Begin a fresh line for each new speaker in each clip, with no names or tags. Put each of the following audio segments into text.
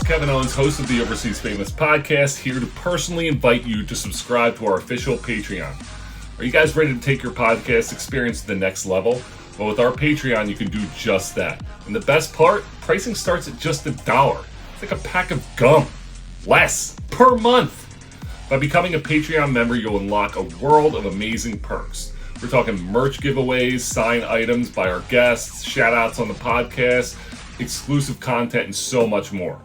Kevin Owens, host of the Overseas Famous podcast, here to personally invite you to subscribe to our official Patreon. Are you guys ready to take your podcast experience to the next level? Well, with our Patreon, you can do just that. And the best part, pricing starts at just $1. It's like a pack of gum. Less per month. By becoming a Patreon member, you'll unlock a world of amazing perks. We're talking merch giveaways, signed items by our guests, shout outs on the podcast, exclusive content, and so much more.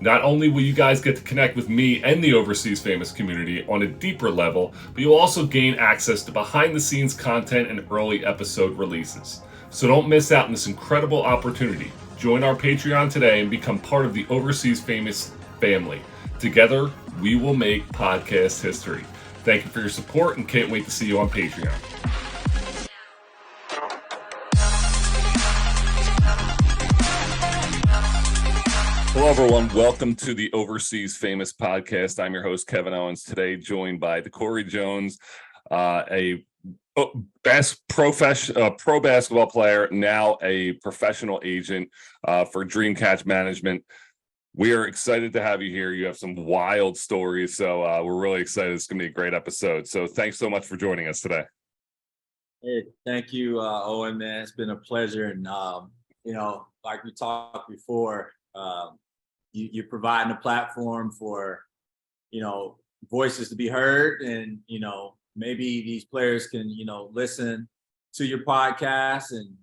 Not only will you guys get to connect with me and the Overseas Famous community on a deeper level, but you'll also gain access to behind the scenes content and early episode releases. So don't miss out on this incredible opportunity. Join our Patreon today and become part of the Overseas Famous family. Together, we will make podcast history. Thank you for your support and can't wait to see you on Patreon. Hello, everyone. Welcome to the Overseas Famous podcast. I'm your host, Kevin Owens. Today, joined by Decorey Jones, a pro basketball player, now a professional agent for Dream Catch Management. We are excited to have you here. You have some wild stories, so we're really excited. It's going to be a great episode. So thanks so much for joining us today.
Hey, thank you, Owen, man. It's been a pleasure. And, like we talked before, you're providing a platform for, voices to be heard. And, maybe these players can, listen to your podcast and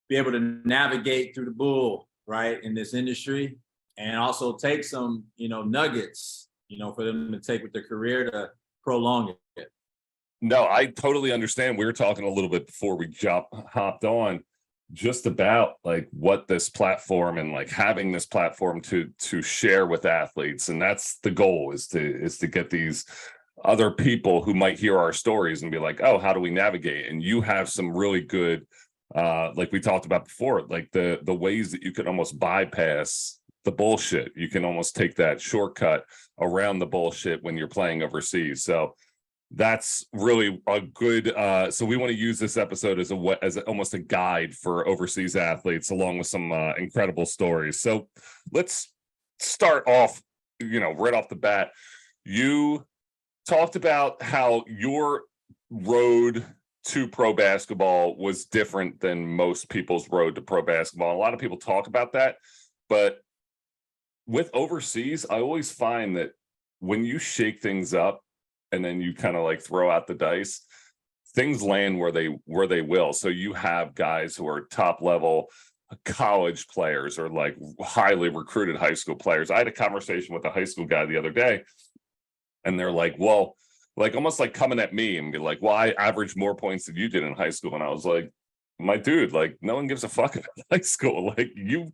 be able to navigate through the bull, right, in this industry. And also take some, nuggets, for them to take with their career to prolong it.
No, I totally understand. We were talking a little bit before we hopped on just about like what this platform and like having this platform to share with athletes. And that's the goal, is to get these other people who might hear our stories and be like, oh, how do we navigate? And you have some really good, like we talked about before, like the ways that you could almost bypass the bullshit. You can almost take that shortcut around the bullshit when you're playing overseas. So that's really a good, so we want to use this episode as almost a guide for overseas athletes, along with some incredible stories. So let's start off, right off the bat. You talked about how your road to pro basketball was different than most people's road to pro basketball. A lot of people talk about that, but with overseas, I always find that when you shake things up and then you kind of like throw out the dice, things land where they will. So you have guys who are top level college players or like highly recruited high school players. I had a conversation with a high school guy the other day, and they're like, well, like almost like coming at me and be like, well, I averaged more points than you did in high school. And I was like, my dude, like no one gives a fuck about high school. Like you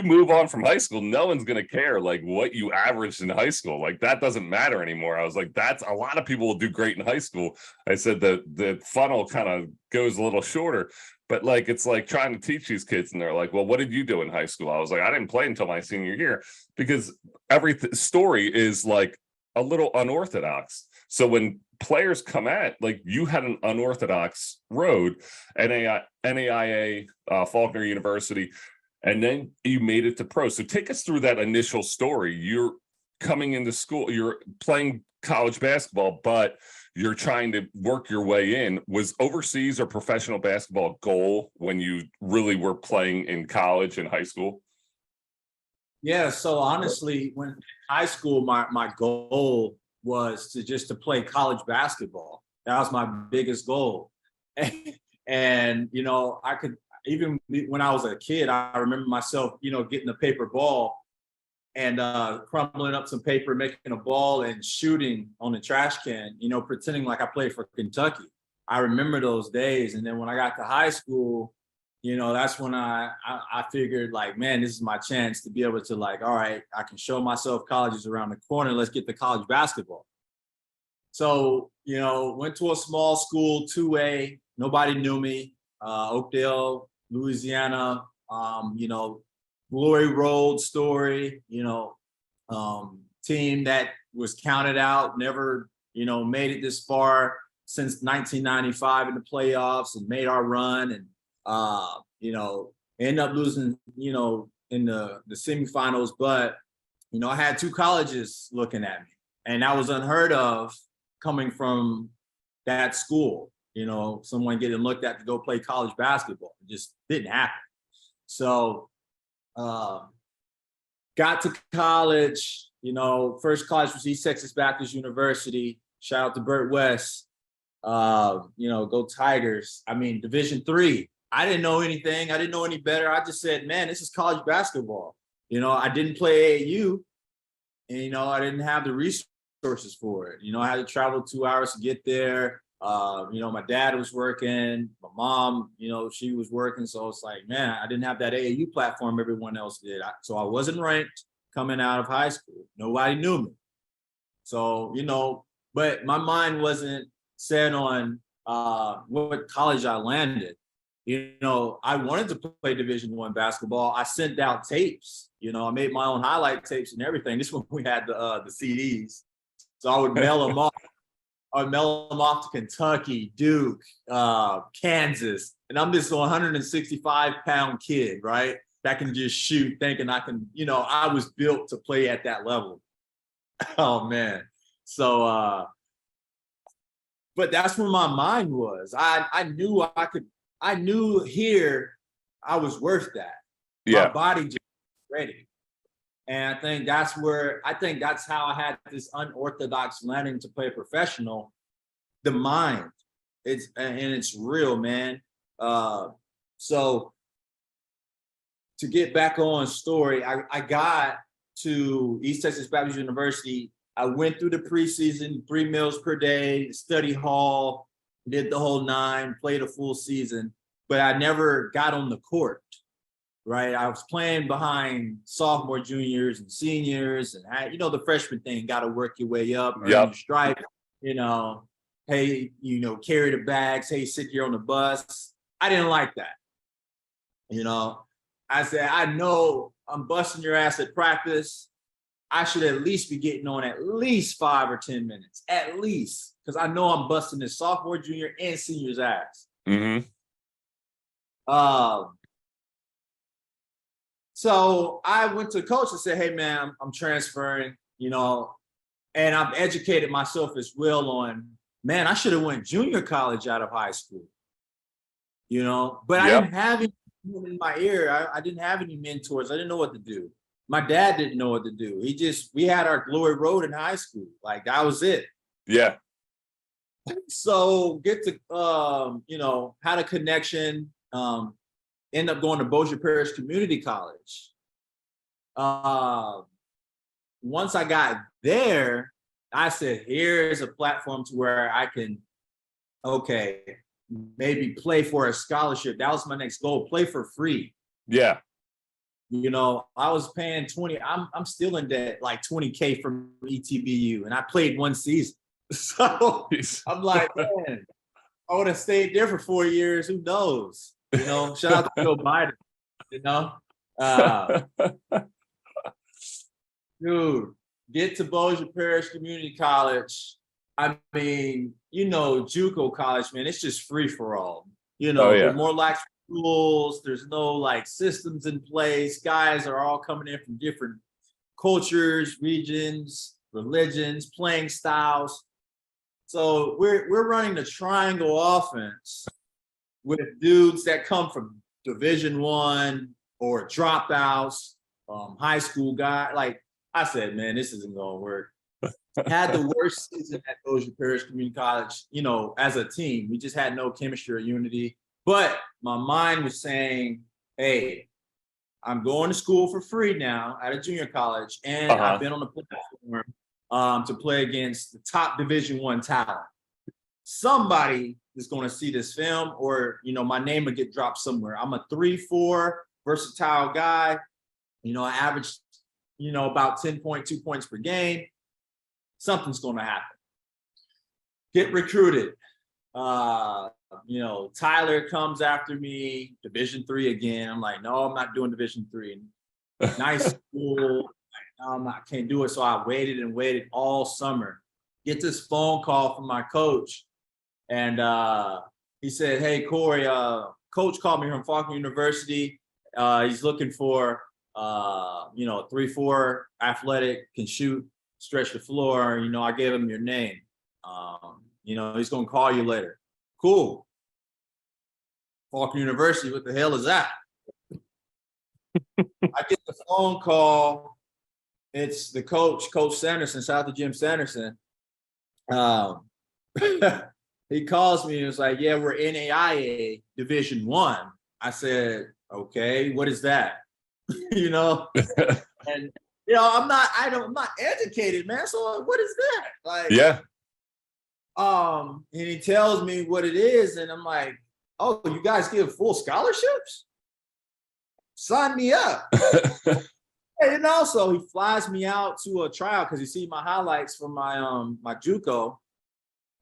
move on from high school, no one's gonna care like what you averaged in high school. Like that doesn't matter anymore. I was like, that's a lot of people will do great in high school. I said the funnel kind of goes a little shorter, but like it's like trying to teach these kids, and they're like, well, what did you do in high school? I was like, I didn't play until my senior year, because every story is like a little unorthodox. So when players come at, like you had an unorthodox road, NAIA, Faulkner University, and then you made it to pro. So take us through that initial story. You're coming into school, you're playing college basketball, but you're trying to work your way in. Was overseas or professional basketball a goal when you really were playing in college and high school?
Yeah, so honestly, when high school, my goal was to play college basketball. That was my biggest goal. And I could, even when I was a kid, I remember myself, getting a paper ball and crumbling up some paper, making a ball and shooting on the trash can, pretending like I played for Kentucky. I remember those days. And then when I got to high school, that's when I figured like, man, this is my chance to be able to like, all right, I can show myself college is around the corner. Let's get to college basketball. So, went to a small school, 2A, nobody knew me, Oakdale, Louisiana, Glory Road story, team that was counted out, never, made it this far since 1995 in the playoffs and made our run and, end up losing, in the semifinals. But I had 2 colleges looking at me, and that was unheard of coming from that school. Someone getting looked at to go play college basketball. It just didn't happen. So, got to college, first college was East Texas Baptist University. Shout out to Burt West. Go Tigers. I mean, Division III. I didn't know anything. I didn't know any better. I just said, man, this is college basketball. I didn't play AAU, and, I didn't have the resources for it. I had to travel 2 hours to get there. My dad was working, my mom, she was working. So it's like, man, I didn't have that AAU platform everyone else did. So I wasn't ranked coming out of high school. Nobody knew me. So, but my mind wasn't set on what college I landed. I wanted to play Division I basketball. I sent out tapes. I made my own highlight tapes and everything. This is when we had the CDs. So I would mail them off. I would mail them off to Kentucky, Duke, Kansas. And I'm this 165-pound kid, right? That can just shoot, thinking I can, I was built to play at that level. Oh, man. So, but that's where my mind was. I knew I knew here I was worth that.
Yeah.
My body just ready. And I think that's how I had this unorthodox landing to play professional. The mind, it's real, man. So to get back on story, I got to East Texas Baptist University. I went through the preseason, 3 meals per day, study hall, did the whole 9, played a full season, but I never got on the court. Right, I was playing behind sophomore, juniors, and seniors, and the freshman thing. Got to work your way up, earn your stripe. Hey, carry the bags. Hey, sit here on the bus. I didn't like that. I said, I know I'm busting your ass at practice. I should at least be getting on at least 5 or 10 minutes, at least, because I know I'm busting this sophomore, junior, and senior's ass.
Mm-hmm.
So I went to the coach and said, hey, man, I'm transferring, and I've educated myself as well on, man, I should have went junior college out of high school, but I didn't have anyone in my ear. I didn't have any mentors. I didn't know what to do. My dad didn't know what to do. We had our glory road in high school. Like, that was it.
Yeah.
So get to, had a connection, end up going to Bossier Parish Community College. Once I got there, I said, here's a platform to where I can, maybe play for a scholarship. That was my next goal, play for free.
Yeah.
I was paying 20, I'm still in debt, like $20K from ETBU, and I played 1 season. So I'm like, man, I would have stayed there for 4 years. Who knows? Shout out to Joe Biden, dude, get to Bossier Parish Community College. I mean, Juco college, man, it's just free for all. There's more lax rules. There's no systems in place. Guys are all coming in from different cultures, regions, religions, playing styles. So we're running the triangle offense with dudes that come from Division I or dropouts, high school guy. Like I said, man, this isn't gonna work. Had the worst season at Bossier Parish Community College, as a team. We just had no chemistry or unity. But my mind was saying, hey, I'm going to school for free now at a junior college, and I've been on the platform to play against the top Division I talent. Somebody is going to see this film, or my name will get dropped somewhere. I'm a 3-4 versatile guy. I average about 10.2 points per game. Something's going to happen. Get recruited. Tyler comes after me, Division III again. I'm like, no, I'm not doing Division III. Nice school. No, I can't do it. So I waited and waited all summer. Get this phone call from my coach. And he said, hey, Corey, coach called me from Faulkner University. He's looking for You know, 3-4 athletic, can shoot, stretch the floor. You know, I gave him your name. You know, he's gonna call you later. Cool. Faulkner University, what the hell is that? I get the phone call. It's the coach, Coach Sanderson. Shout out to Jim Sanderson. He calls me and was like, "Yeah, we're NAIA Division One." I said, "Okay, what is that?" You know, and you know, I'm not educated, man. So what is that? Like,
Yeah.
and he tells me what it is, and I'm like, "Oh, you guys give full scholarships? Sign me up." And also, he flies me out to a tryout because he see my highlights from my Juco.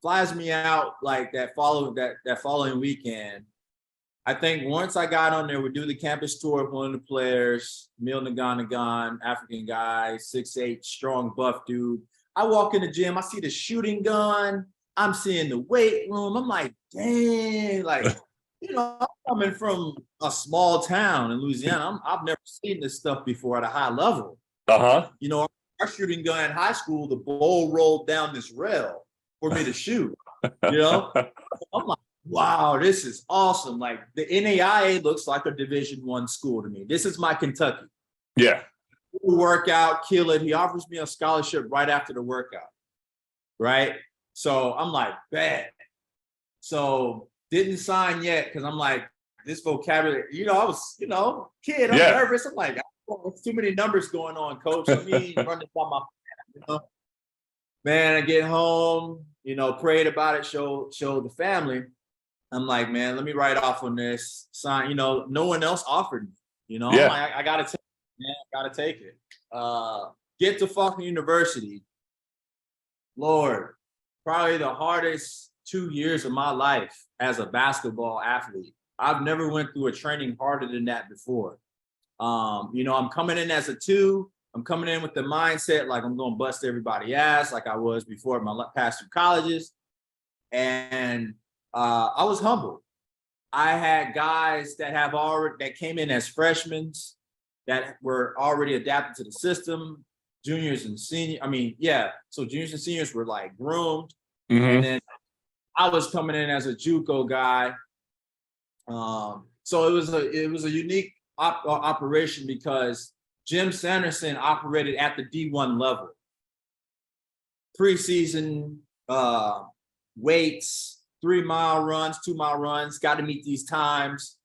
Flies me out like that following weekend. I think once I got on there, we do the campus tour of one of the players, Mil Naganagan, African guy, 6'8", strong, buff dude. I walk in the gym, I see the shooting gun. I'm seeing the weight room. I'm like, dang, like, you know, I'm coming from a small town in Louisiana. I've never seen this stuff before at a high level.
Uh-huh.
You know, our shooting gun in high school, the ball rolled down this rail for me to shoot. You know, I'm like, wow, this is awesome. Like the NAIA looks like a Division I school to me. This is my Kentucky.
Yeah.
Workout, kill it. He offers me a scholarship right after the workout. Right. So I'm like, bad. So didn't sign yet because I'm like, this vocabulary, you know, I was, you know, kid, I'm nervous. I'm like, there's too many numbers going on, coach. Let me run this by my, you know. Man, I get home, you know, prayed about it, show the family. I'm like, man, let me write off on this. Sign, you know, no one else offered me. You know, I'm like, I gotta take it, man. I gotta take it. Get to Faulkner University. Lord, probably the hardest 2 years of my life as a basketball athlete. I've never went through a training harder than that before. You know, I'm coming in as a 2. I'm coming in with the mindset like I'm going to bust everybody ass like I was before my past 2 colleges. And I was humbled. I had guys that came in as freshmen that were already adapted to the system, juniors and seniors. I mean, yeah. So juniors and seniors were like groomed.
Mm-hmm.
And then I was coming in as a Juco guy. So it was a unique operation because Jim Sanderson operated at the D1 level. Preseason weights, 3-mile runs, 2-mile runs, got to meet these times.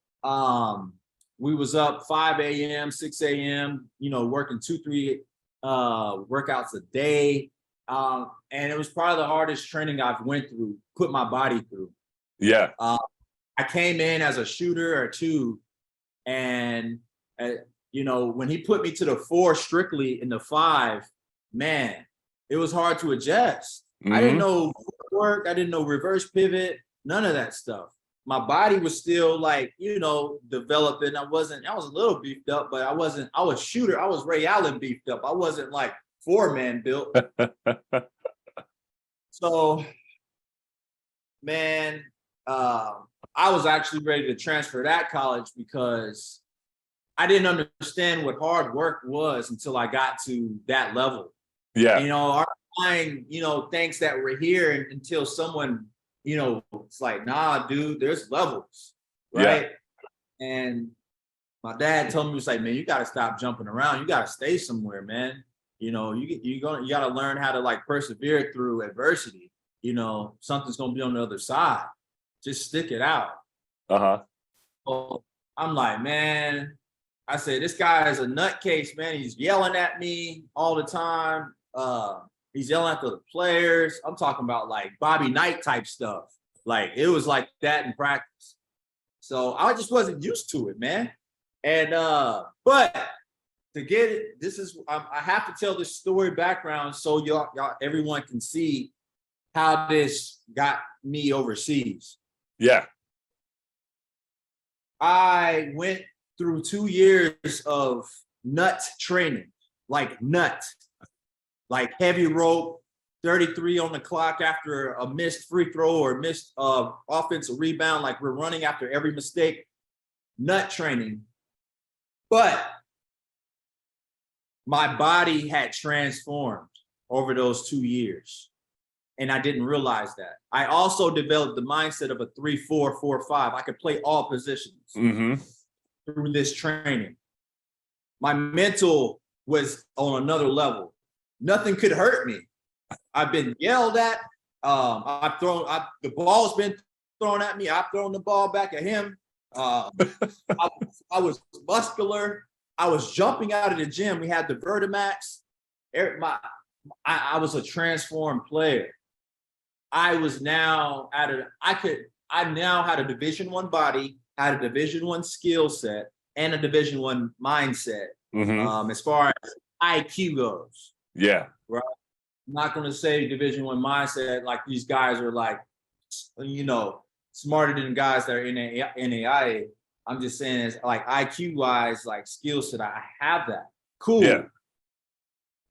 We was up 5 a.m., 6 a.m., you know, working 2-3 workouts a day. And it was probably the hardest training I've went through, put my body through.
Yeah.
I came in as a shooter or 2, and you know, when he put me to the 4 strictly in the 5, man, it was hard to adjust.
Mm-hmm.
I didn't know work. I didn't know reverse pivot, none of that stuff. My body was still like, you know, developing. I was a little beefed up, but I was shooter. I was Ray Allen beefed up. I wasn't like 4-man built. So, man, I was actually ready to transfer to that college because I didn't understand what hard work was until I got to that level.
Yeah.
You know, our mind, you know, thinks that we're here until someone, you know, it's like, nah, dude, there's levels, right? Yeah. And my dad told me, he was like, man, you got to stop jumping around. You got to stay somewhere, man. You know, you got to learn how to like persevere through adversity. You know, something's going to be on the other side. Just stick it out.
Uh-huh.
So I'm like, man, I said, this guy is a nutcase, man. He's yelling at me all the time. He's yelling at the players. I'm talking about like Bobby Knight type stuff. Like it was like that in practice. So I just wasn't used to it, man. And but to get it, I have to tell this story background so y'all everyone can see how this got me overseas.
Yeah.
I went through 2 years of nut training, like heavy rope, 33 on the clock after a missed free throw or missed offensive rebound, like we're running after every mistake, nut training. But my body had transformed over those 2 years. And I didn't realize that. I also developed the mindset of a 3-4, 4-5. I could play all positions through this training. My mental was on another level. Nothing could hurt me. I've been yelled at. The ball's been thrown at me. I've thrown the ball back at him. I was muscular. I was jumping out of the gym. We had the Vertimax. I was a transformed player. I was now I now had a Division I body, had a Division I skill set, and a Division I mindset. As far as IQ goes.
Yeah.
Right. I'm not going to say Division I mindset like these guys are like, smarter than guys that are in NAIA. I'm just saying it's like IQ wise, like skill set, I have that. Cool.
Yeah.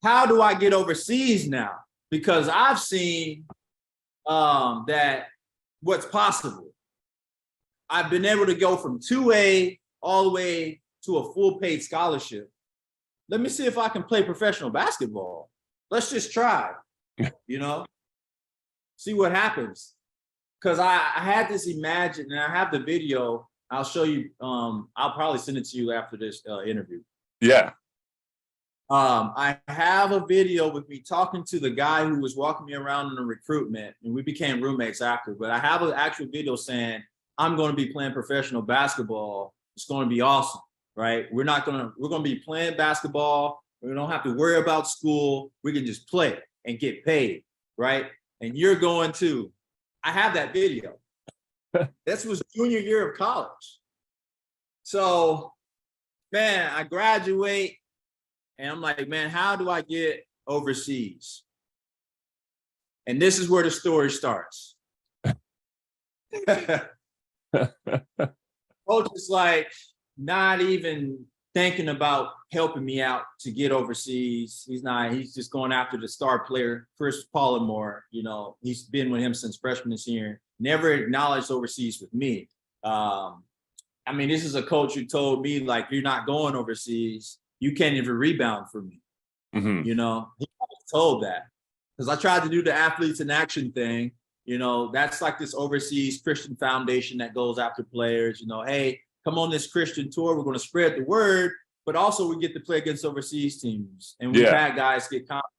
How do I get overseas now? Because I've seen that what's possible. I've been able to go from 2A all the way to a full paid scholarship. Let me see if I can play professional basketball. Let's just try, see what happens. Because I had this imagined, and I have the video. I'll show you. I'll probably send it to you after this interview.
Yeah.
I have a video with me talking to the guy who was walking me around in the recruitment, and we became roommates after. But I have an actual video saying, I'm going to be playing professional basketball. It's going to be awesome, right? We're going to be playing basketball. We don't have to worry about school. We can just play and get paid, right? And you're going to. I have that video. This was junior year of college. So, man, I graduate. And I'm like, man, how do I get overseas? And this is where the story starts. Coach is like not even thinking about helping me out to get overseas. He's just going after the star player, Chris Pollimore. He's been with him since freshman this year. Never acknowledged overseas with me. This is a coach who told me, like, you're not going overseas. You can't even rebound for me. He was told that because I tried to do the athletes in action thing. That's like this overseas Christian foundation that goes after players. Hey, come on this Christian tour. We're going to spread the word, but also we get to play against overseas teams. And we've had guys get confidence.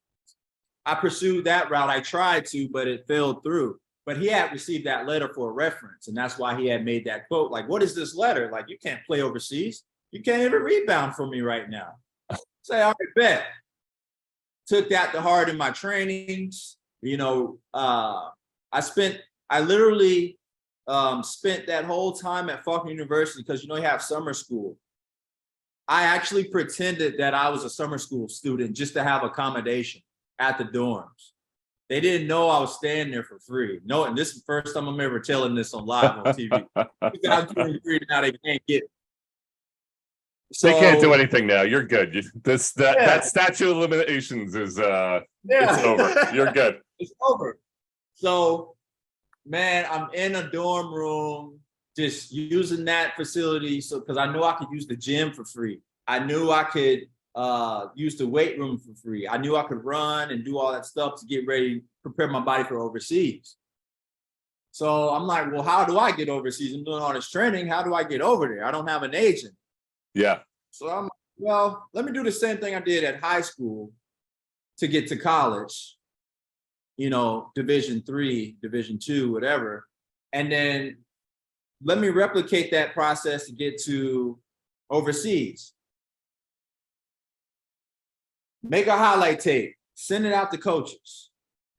I pursued that route. I tried to, but it fell through. But he had received that letter for a reference. And that's why he had made that quote. Like, what is this letter? Like, you can't play overseas. You can't even rebound for me right now. Say, all right, bet. Took that to heart in my trainings. I literally spent that whole time at Faulkner University because, you have summer school. I actually pretended that I was a summer school student just to have accommodation at the dorms. They didn't know I was staying there for free. No, and this is the first time I'm ever telling this on live on TV. I'm doing free now, they can't get it. So,
they can't do anything now. You're good. That statute of limitations is it's over. You're good.
It's over. So, man, I'm in a dorm room just using that facility. So, because I knew I could use the gym for free. I knew I could use the weight room for free. I knew I could run and do all that stuff to get ready, prepare my body for overseas. So I'm like, well, how do I get overseas? I'm doing all this training. How do I get over there? I don't have an agent.
Yeah.
So I'm like, well, let me do the same thing I did at high school to get to college, Division III, Division II, whatever. And then let me replicate that process to get to overseas. Make a highlight tape, send it out to coaches,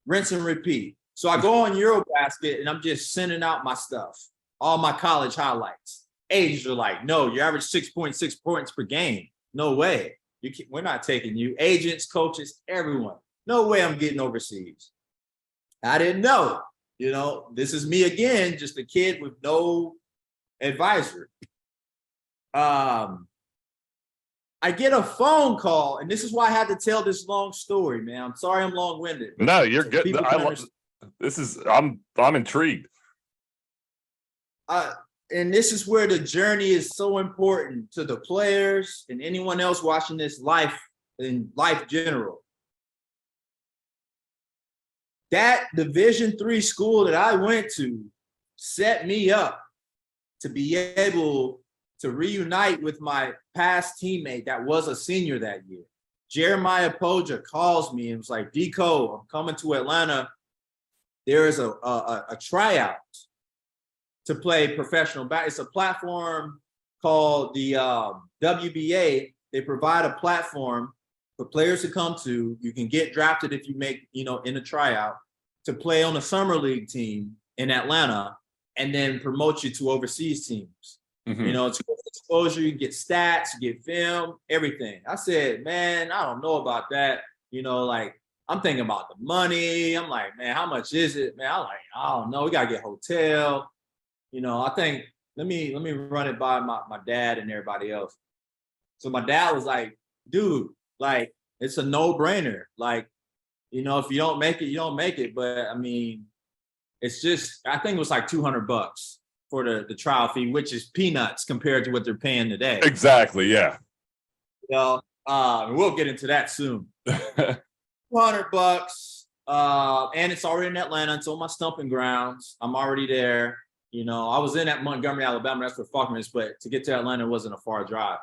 rinse and repeat. So I go on Eurobasket and I'm just sending out my stuff, all my college highlights. Agents are like, no, you average 6.6 points per game. No way. We're not taking you. Agents, coaches, everyone. No way I'm getting overseas. I didn't know. This is me again, just a kid with no advisor. I get a phone call, and this is why I had to tell this long story, man. I'm sorry I'm long-winded.
No, you're good. I'm intrigued.
And this is where the journey is so important to the players and anyone else watching this life in life general. That Division III school that I went to set me up to be able to reunite with my past teammate that was a senior that year. Jeremiah Poja calls me and was like, Deco, I'm coming to Atlanta. There is a tryout to play professional basketball. It's a platform called the WBA. They provide a platform for players to come to. You can get drafted if you make, in a tryout to play on a summer league team in Atlanta and then promote you to overseas teams. It's exposure, you get stats, you get film, everything. I said, man, I don't know about that. I'm thinking about the money. I'm like, man, how much is it? Man, I'm like, I don't know. We gotta get a hotel. I think let me run it by my dad and everybody else. So my dad was like, dude, like, it's a no-brainer. Like, if you don't make it, you don't make it. But I mean, it's just, I think it was like $200 for the trial fee, which is peanuts compared to what they're paying today.
Exactly. Yeah.
We'll get into that soon. $200, and it's already in Atlanta. It's on my stumping grounds. I'm already there. I was in at Montgomery, Alabama. That's where Faulkner is, but to get to Atlanta wasn't a far drive.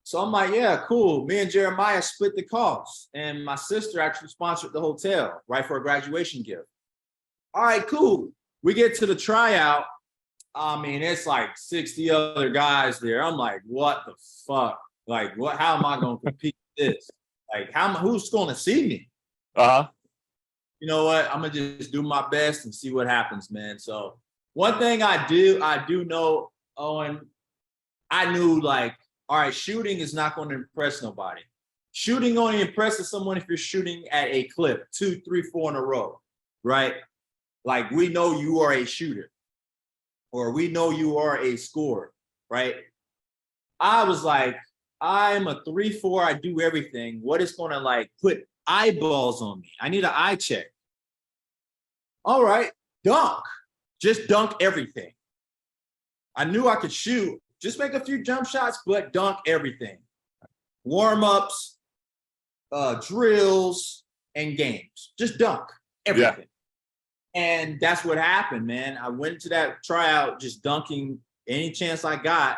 So I'm like, yeah, cool. Me and Jeremiah split the cost, and my sister actually sponsored the hotel, right, for a graduation gift. All right, cool. We get to the tryout. I mean, it's like 60 other guys there. I'm like, what the fuck? Like, what? How am I going to compete with this? Like, who's going to see me? You know what? I'm gonna just do my best and see what happens, man. So one thing I do know, Owen, I knew, like, all right, shooting is not going to impress nobody. Shooting only impresses someone if you're shooting at a clip, 2, 3, 4 in a row, right? Like, we know you are a shooter, or we know you are a scorer, right? I was like, I'm a 3-4, I do everything. What is going to, like, put eyeballs on me? I need an eye check. All right, dunk. Just dunk everything. I knew I could shoot. Just make a few jump shots, but dunk everything. Warm-ups, drills, and games. Just dunk everything. Yeah. And that's what happened, man. I went to that tryout just dunking any chance I got.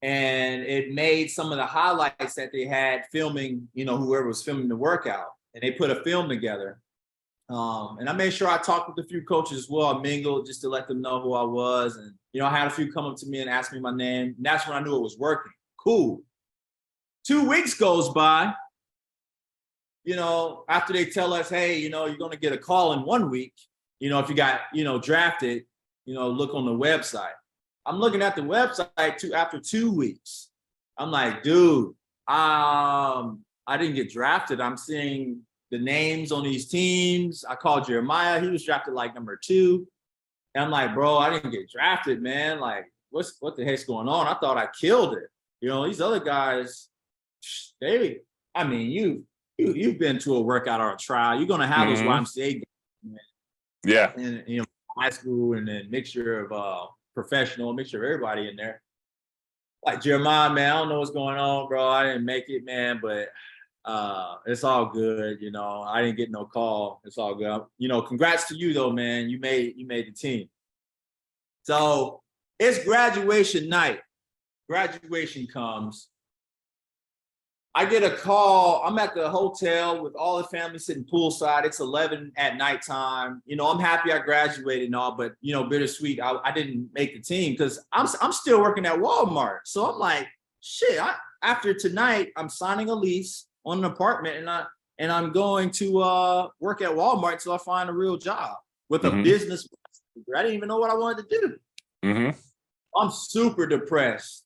And it made some of the highlights that they had filming, whoever was filming the workout. And they put a film together. And I made sure I talked with a few coaches as well. I mingled just to let them know who I was. And, I had a few come up to me and ask me my name. And that's when I knew it was working. Cool. 2 weeks goes by, after they tell us, hey, you're going to get a call in 1 week, if you got, drafted, look on the website. I'm looking at the website after 2 weeks. I'm like, dude, I didn't get drafted. I'm seeing the names on these teams. I called Jeremiah. He was drafted like number 2. And I'm like, bro, I didn't get drafted, man. Like, what the heck's going on? I thought I killed it. These other guys, you've been to a workout or a trial. You're going to have those YMCA games, man.
Yeah.
And, high school and then mixture of professional, mixture of everybody in there. Like, Jeremiah, man, I don't know what's going on, bro. I didn't make it, man, but it's all good. I didn't get no call. It's all good. Congrats to you though, man. You made the team. So it's graduation night. Graduation comes. I get a call. I'm at the hotel with all the family sitting poolside. It's 11 at nighttime. I'm happy I graduated and all, but bittersweet. I didn't make the team because I'm still working at Walmart. So I'm like, shit. After tonight, I'm signing a lease on an apartment, and I'm going to work at Walmart until I find a real job with a business. I didn't even know what I wanted to do. I'm super depressed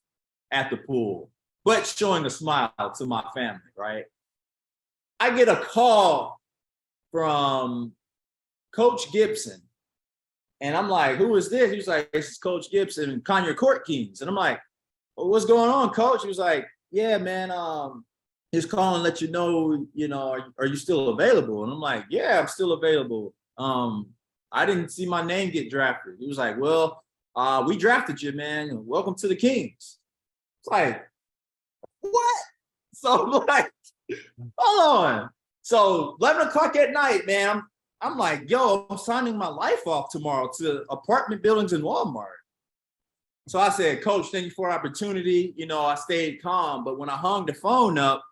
at the pool, but showing a smile to my family, right? I get a call from Coach Gibson, and I'm like, who is this? He was like, this is Coach Gibson and Conyer Court Kings. And I'm like, well, what's going on, Coach? He was like, yeah, man, he's calling to let you know, are you still available? And I'm like, yeah, I'm still available. I didn't see my name get drafted. He was like, well, we drafted you, man. Welcome to the Kings. It's like, what? So I'm like, Hold on. So 11 o'clock at night, man, I'm like, yo, I'm signing my life off tomorrow to apartment buildings in Walmart. So I said, Coach, thank you for the opportunity. You know, I stayed calm, but when I hung the phone up,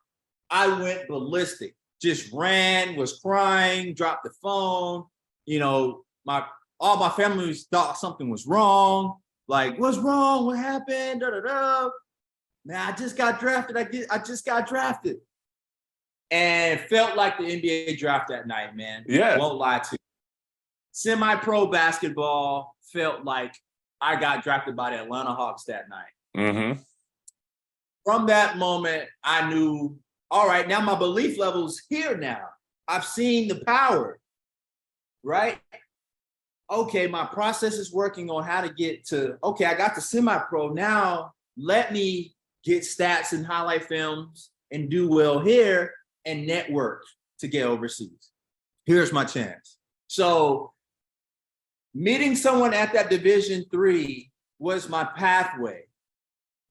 I went ballistic. Just ran, was crying, dropped the phone. You know, all my family thought something was wrong. Like, what's wrong? What happened? Da, da, da. Man, I just got drafted. I just got drafted. And felt like the NBA draft that night, man.
Yeah.
Won't lie to you. Semi-pro basketball felt like I got drafted by the Atlanta Hawks that night.
Mm-hmm.
From that moment, I knew, all right, now my belief level's here now. I've seen the power, right? Okay, my process is working on how to get to, okay, I got the semi-pro. Now let me get stats and highlight films and do well here and network to get overseas. Here's my chance. So meeting someone at that Division III was my pathway.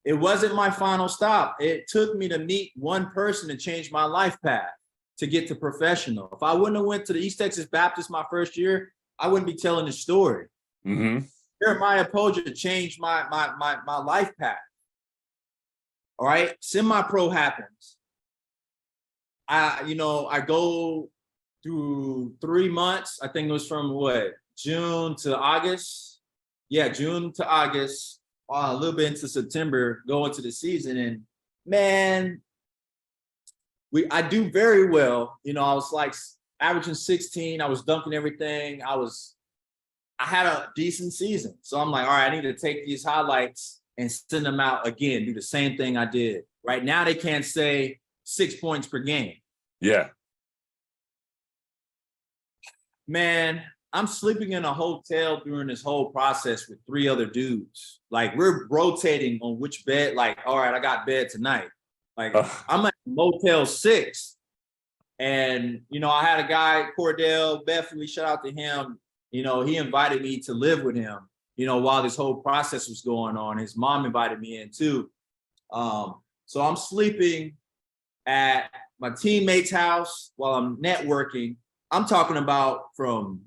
It wasn't my final stop. It took me to meet one person to change my life path to get to professional. If I wouldn't have went to the East Texas Baptist my first year, I wouldn't be telling the story.
Mm-hmm.
Jeremiah Poja changed my life path. All right, semi-pro happens. I go through 3 months. I think it was from June to August. Yeah, June to August. A little bit into September, go into the season, and man, I do very well. You know, I was like averaging 16. I was dunking everything. I had a decent season. So I'm like, all right, I need to take these highlights and send them out again. Do the same thing I did. Right now, they can't say 6 points per game.
Yeah.
Man, I'm sleeping in a hotel during this whole process with 3 other dudes. Like, we're rotating on which bed. Like, all right, I got bed tonight. Like, I'm at Motel 6. And, you know, I had a guy, Cordell Bethany, shout out to him. You know, he invited me to live with him, you know, while this whole process was going on. His mom invited me in too. So I'm sleeping at my teammate's house while I'm networking. I'm talking about from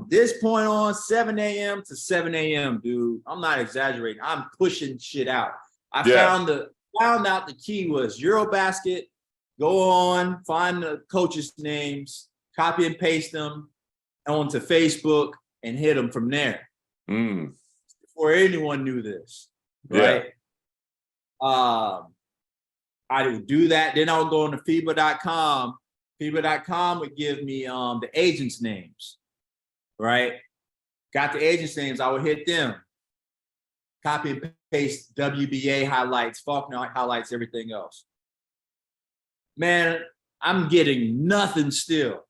this point on, 7 a.m. to 7 a.m., dude. I'm not exaggerating. I'm pushing shit out. I found out the key was Eurobasket. Go on, find the coaches' names, copy and paste them onto Facebook, and hit them from there. Before anyone knew this, right? I would do that. Then I would go on to FIBA.com. FIBA.com would give me the agents' names, right? Got the agents' names. I would hit them. Copy and paste WBA highlights, Faulkner highlights, everything else. Man, I'm getting nothing still.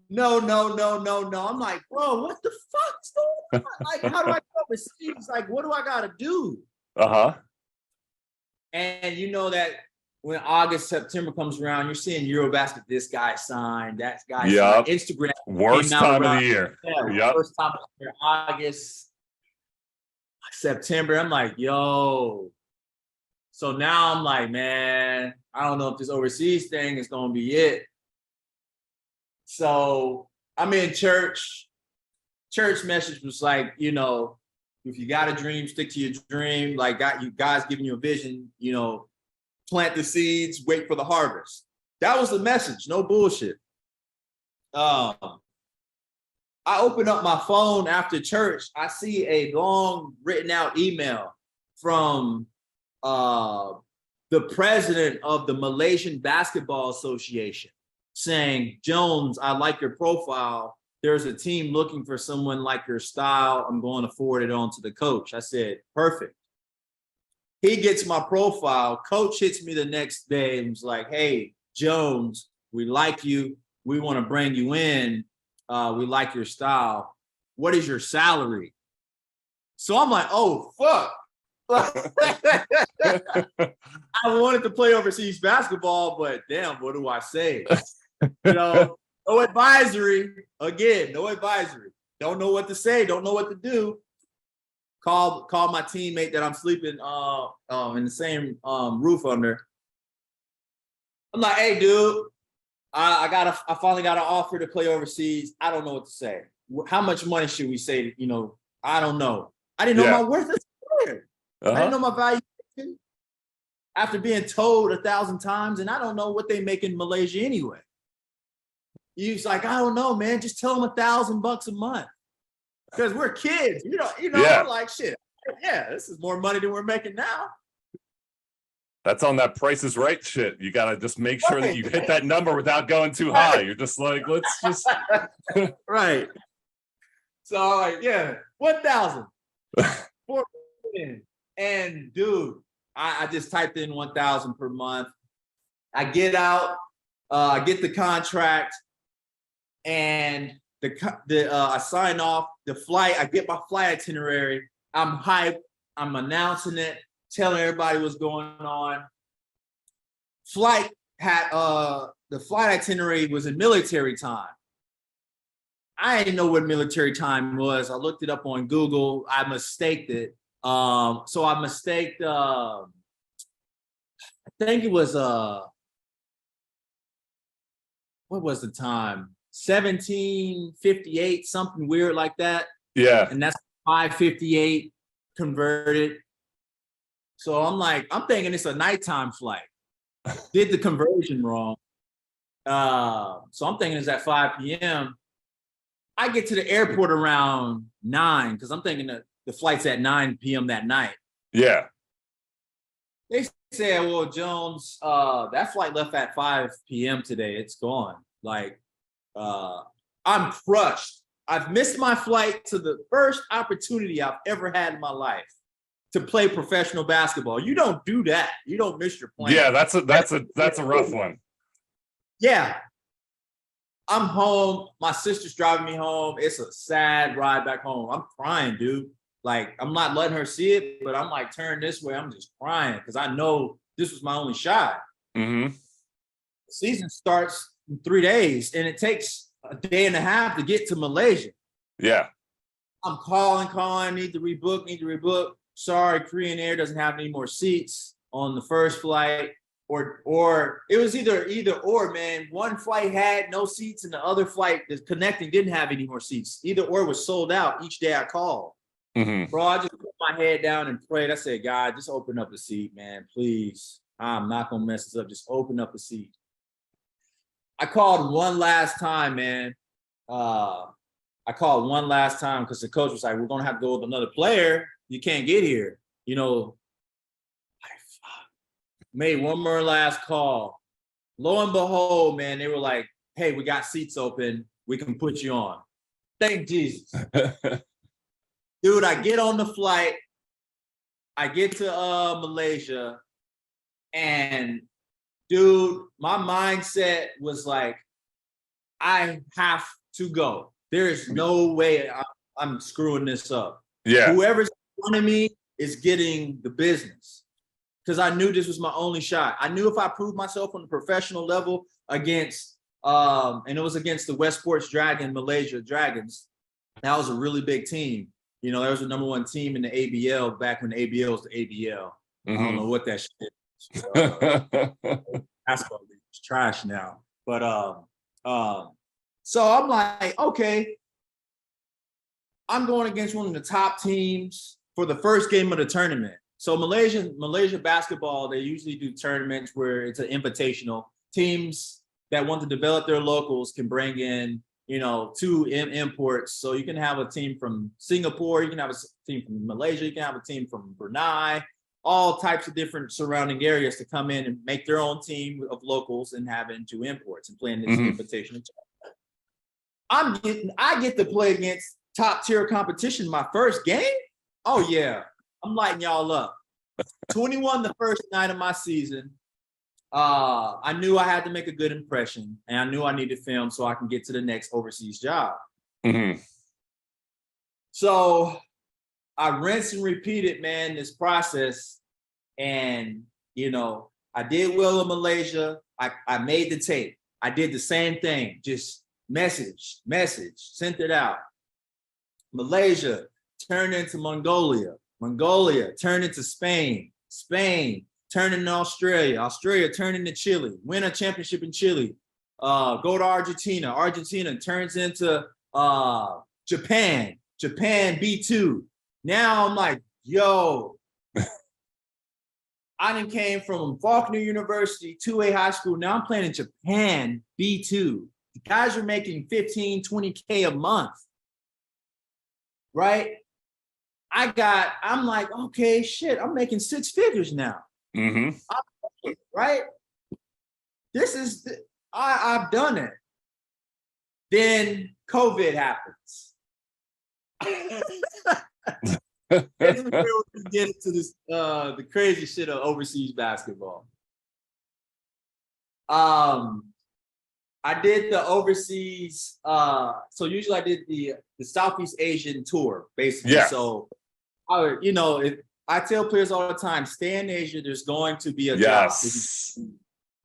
No. I'm like, bro, what the fuck's going on? Like, how do I go overseas? Like, what do I got to do?
Uh-huh.
And you know that when August, September comes around, you're seeing Eurobasket, this guy signed, that guy signed. Instagram.
Worst time of the year.
First time of the year, August, September. I'm like, yo. So now I'm like, man, I don't know if this overseas thing is going to be it. So I'm in church. Church message was like, you know, if you got a dream, stick to your dream. Like, God's giving you a vision, you know, plant the seeds, wait for the harvest. That was the message, no bullshit. I open up my phone after church. I see a long written out email from the president of the Malaysian Basketball Association saying, Jones, I like your profile. There's a team looking for someone like your style. I'm going to forward it on to the coach. I said, perfect. He gets my profile. Coach hits me the next day and was like, hey, Jones, we like you. We want to bring you in. We like your style. What is your salary? So I'm like, oh, fuck. I wanted to play overseas basketball, but damn, what do I say? You know, no advisory. Again, no advisory. Don't know what to say. Don't know what to do. Call my teammate that I'm sleeping in the same roof under. I'm like, hey, dude, I finally got an offer to play overseas. I don't know what to say. How much money should we say? You know, I don't know. I didn't know
Yeah.
my worth as a player. I didn't know my value after being told 1,000 times, and I don't know what they make in Malaysia anyway. He's like, I don't know, man. Just tell them $1,000 a month because we're kids.
Yeah.
Like shit. Yeah, this is more money than we're making now.
That's on that Price is Right shit. You got to just make sure that you hit that number without going too high. You're just like, let's just.
Right. So I'm like, yeah, 1,000. And dude, I just typed in 1,000 per month. I get out, I get the contract, and I sign off the flight. I get my flight itinerary. I'm hyped. I'm announcing it, telling everybody what's going on. The flight itinerary was in military time. I didn't know what military time was. I looked it up on Google. I mistaked it. So I mistaked. I think it was what was the time? 1758, something weird like that.
Yeah.
And that's 5:58 converted. So I'm thinking it's a nighttime flight. Did the conversion wrong. So I'm thinking it's at 5 p.m. I get to the airport around 9 because I'm thinking that the flight's at 9 p.m. that night.
Yeah.
They said, well, Jones, that flight left at 5 p.m. today. It's gone. Like, I'm crushed. I've missed my flight to the first opportunity I've ever had in my life to play professional basketball. You don't do that. You don't miss your plane.
Yeah, that's a rough one.
Yeah. I'm home. My sister's driving me home. It's a sad ride back home. I'm crying, dude. Like, I'm not letting her see it, but I'm like, turn this way. I'm just crying because I know this was my only shot.
Mm-hmm.
The season starts in 3 days, and it takes a day and a half to get to Malaysia.
Yeah.
I'm calling, need to rebook. Sorry, Korean Air doesn't have any more seats on the first flight. Or it was either or, man. One flight had no seats, and the other flight that's connecting didn't have any more seats. Either or was sold out each day I called.
Mm-hmm.
Bro, I just put my head down and prayed. I said, God, just open up the seat, man. Please. I'm not gonna mess this up. Just open up the seat. I called one last time, man. I called one last time because the coach was like, we're gonna have to go with another player. You can't get here. You know, I made one more last call. Lo and behold, man, they were like, hey, we got seats open. We can put you on. Thank Jesus. Dude, I get on the flight. I get to Malaysia. And dude, my mindset was like, I have to go. There is no way I'm screwing this up.
Yeah.
Whoever's in front of me is getting the business. Because I knew this was my only shot. I knew if I proved myself on the professional level against, and it was against the Westports Malaysia Dragons. That was a really big team. You know, there was the number one team in the ABL back when the ABL was the ABL. Mm-hmm. I don't know what that shit is. Basketball league is trash now. But so I'm like, okay, I'm going against one of the top teams for the first game of the tournament. So Malaysia basketball, they usually do tournaments where it's an invitational. Teams that want to develop their locals can bring in, you know, two imports. So you can have a team from Singapore, you can have a team from Malaysia, you can have a team from Brunei, all types of different surrounding areas to come in and make their own team of locals and having two imports and playing this invitational tournament. I get to play against top tier competition my first game. Oh yeah, I'm lighting y'all up. 21 the first night of my season. I knew I had to make a good impression, and I knew I needed film so I can get to the next overseas job. Mm-hmm. So I rinse and repeated, man, this process. And, you know, I did well in Malaysia. I made the tape. I did the same thing, just message, sent it out. Malaysia turned into Mongolia. Mongolia turned into Spain turn into Australia. Australia turn into Chile. Win a championship in Chile. Go to Argentina. Argentina turns into Japan. Japan B2. Now I'm like, yo, I done came from Faulkner University, 2A high school. Now I'm playing in Japan B2. The guys are making 15, 20K a month, right? I'm like, okay, shit, I'm making 6 figures now.
Mm-hmm.
Right? I've done it. Then COVID happens. This is where we get into this, the crazy shit of overseas basketball. I did the overseas, so usually I did the Southeast Asian tour, basically.
Yeah.
So, I tell players all the time, stay in Asia, there's going to be a
Yes.
job.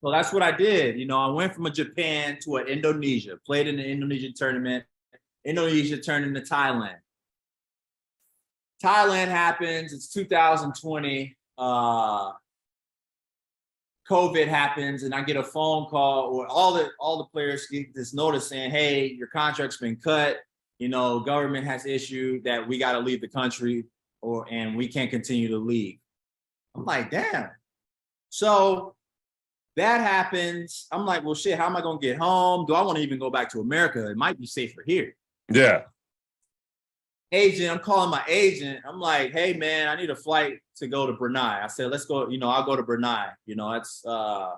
So that's what I did. I went from a Japan to an Indonesia, played in the Indonesian tournament. Indonesia turned into Thailand. Thailand happens, it's 2020. COVID happens, and I get a phone call, or all the players get this notice saying, hey, your contract's been cut. Government has issued that we got to leave the country, and we can't continue to leave. I'm like, damn. So that happens. I'm like, well, shit, how am I going to get home? Do I want to even go back to America? It might be safer here.
Yeah.
Agent, I'm calling my agent. I'm like, hey man, I need a flight to go to Brunei. I said, let's go, I'll go to Brunei. That's I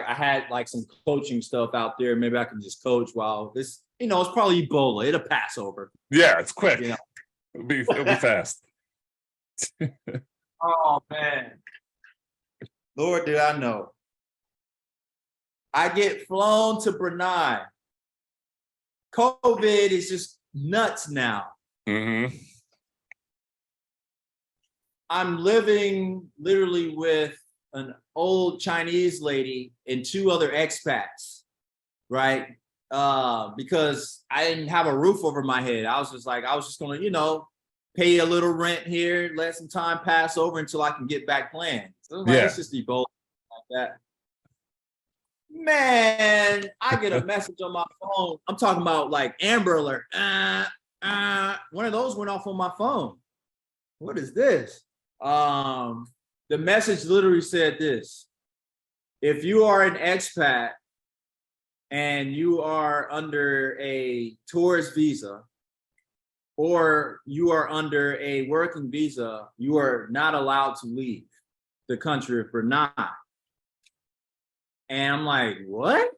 had like some coaching stuff out there. Maybe I can just coach while this, it's probably Ebola. It'll pass over.
Yeah, it's quick. It'll be fast.
Oh man. Lord, did I know. I get flown to Brunei. COVID is just nuts now.
Mm-hmm.
I'm living literally with an old Chinese lady and 2 other expats, right? Because I didn't have a roof over my head. I was just going to, pay a little rent here, let some time pass over until I can get back playing. So it's just Ebola like that. Man, I get a message on my phone. I'm talking about like Amber Alert. One of those went off on my phone. What is this? The message literally said this: if you are an expat and you are under a tourist visa or you are under a working visa, you are not allowed to leave the country if you're not. And I'm like, what?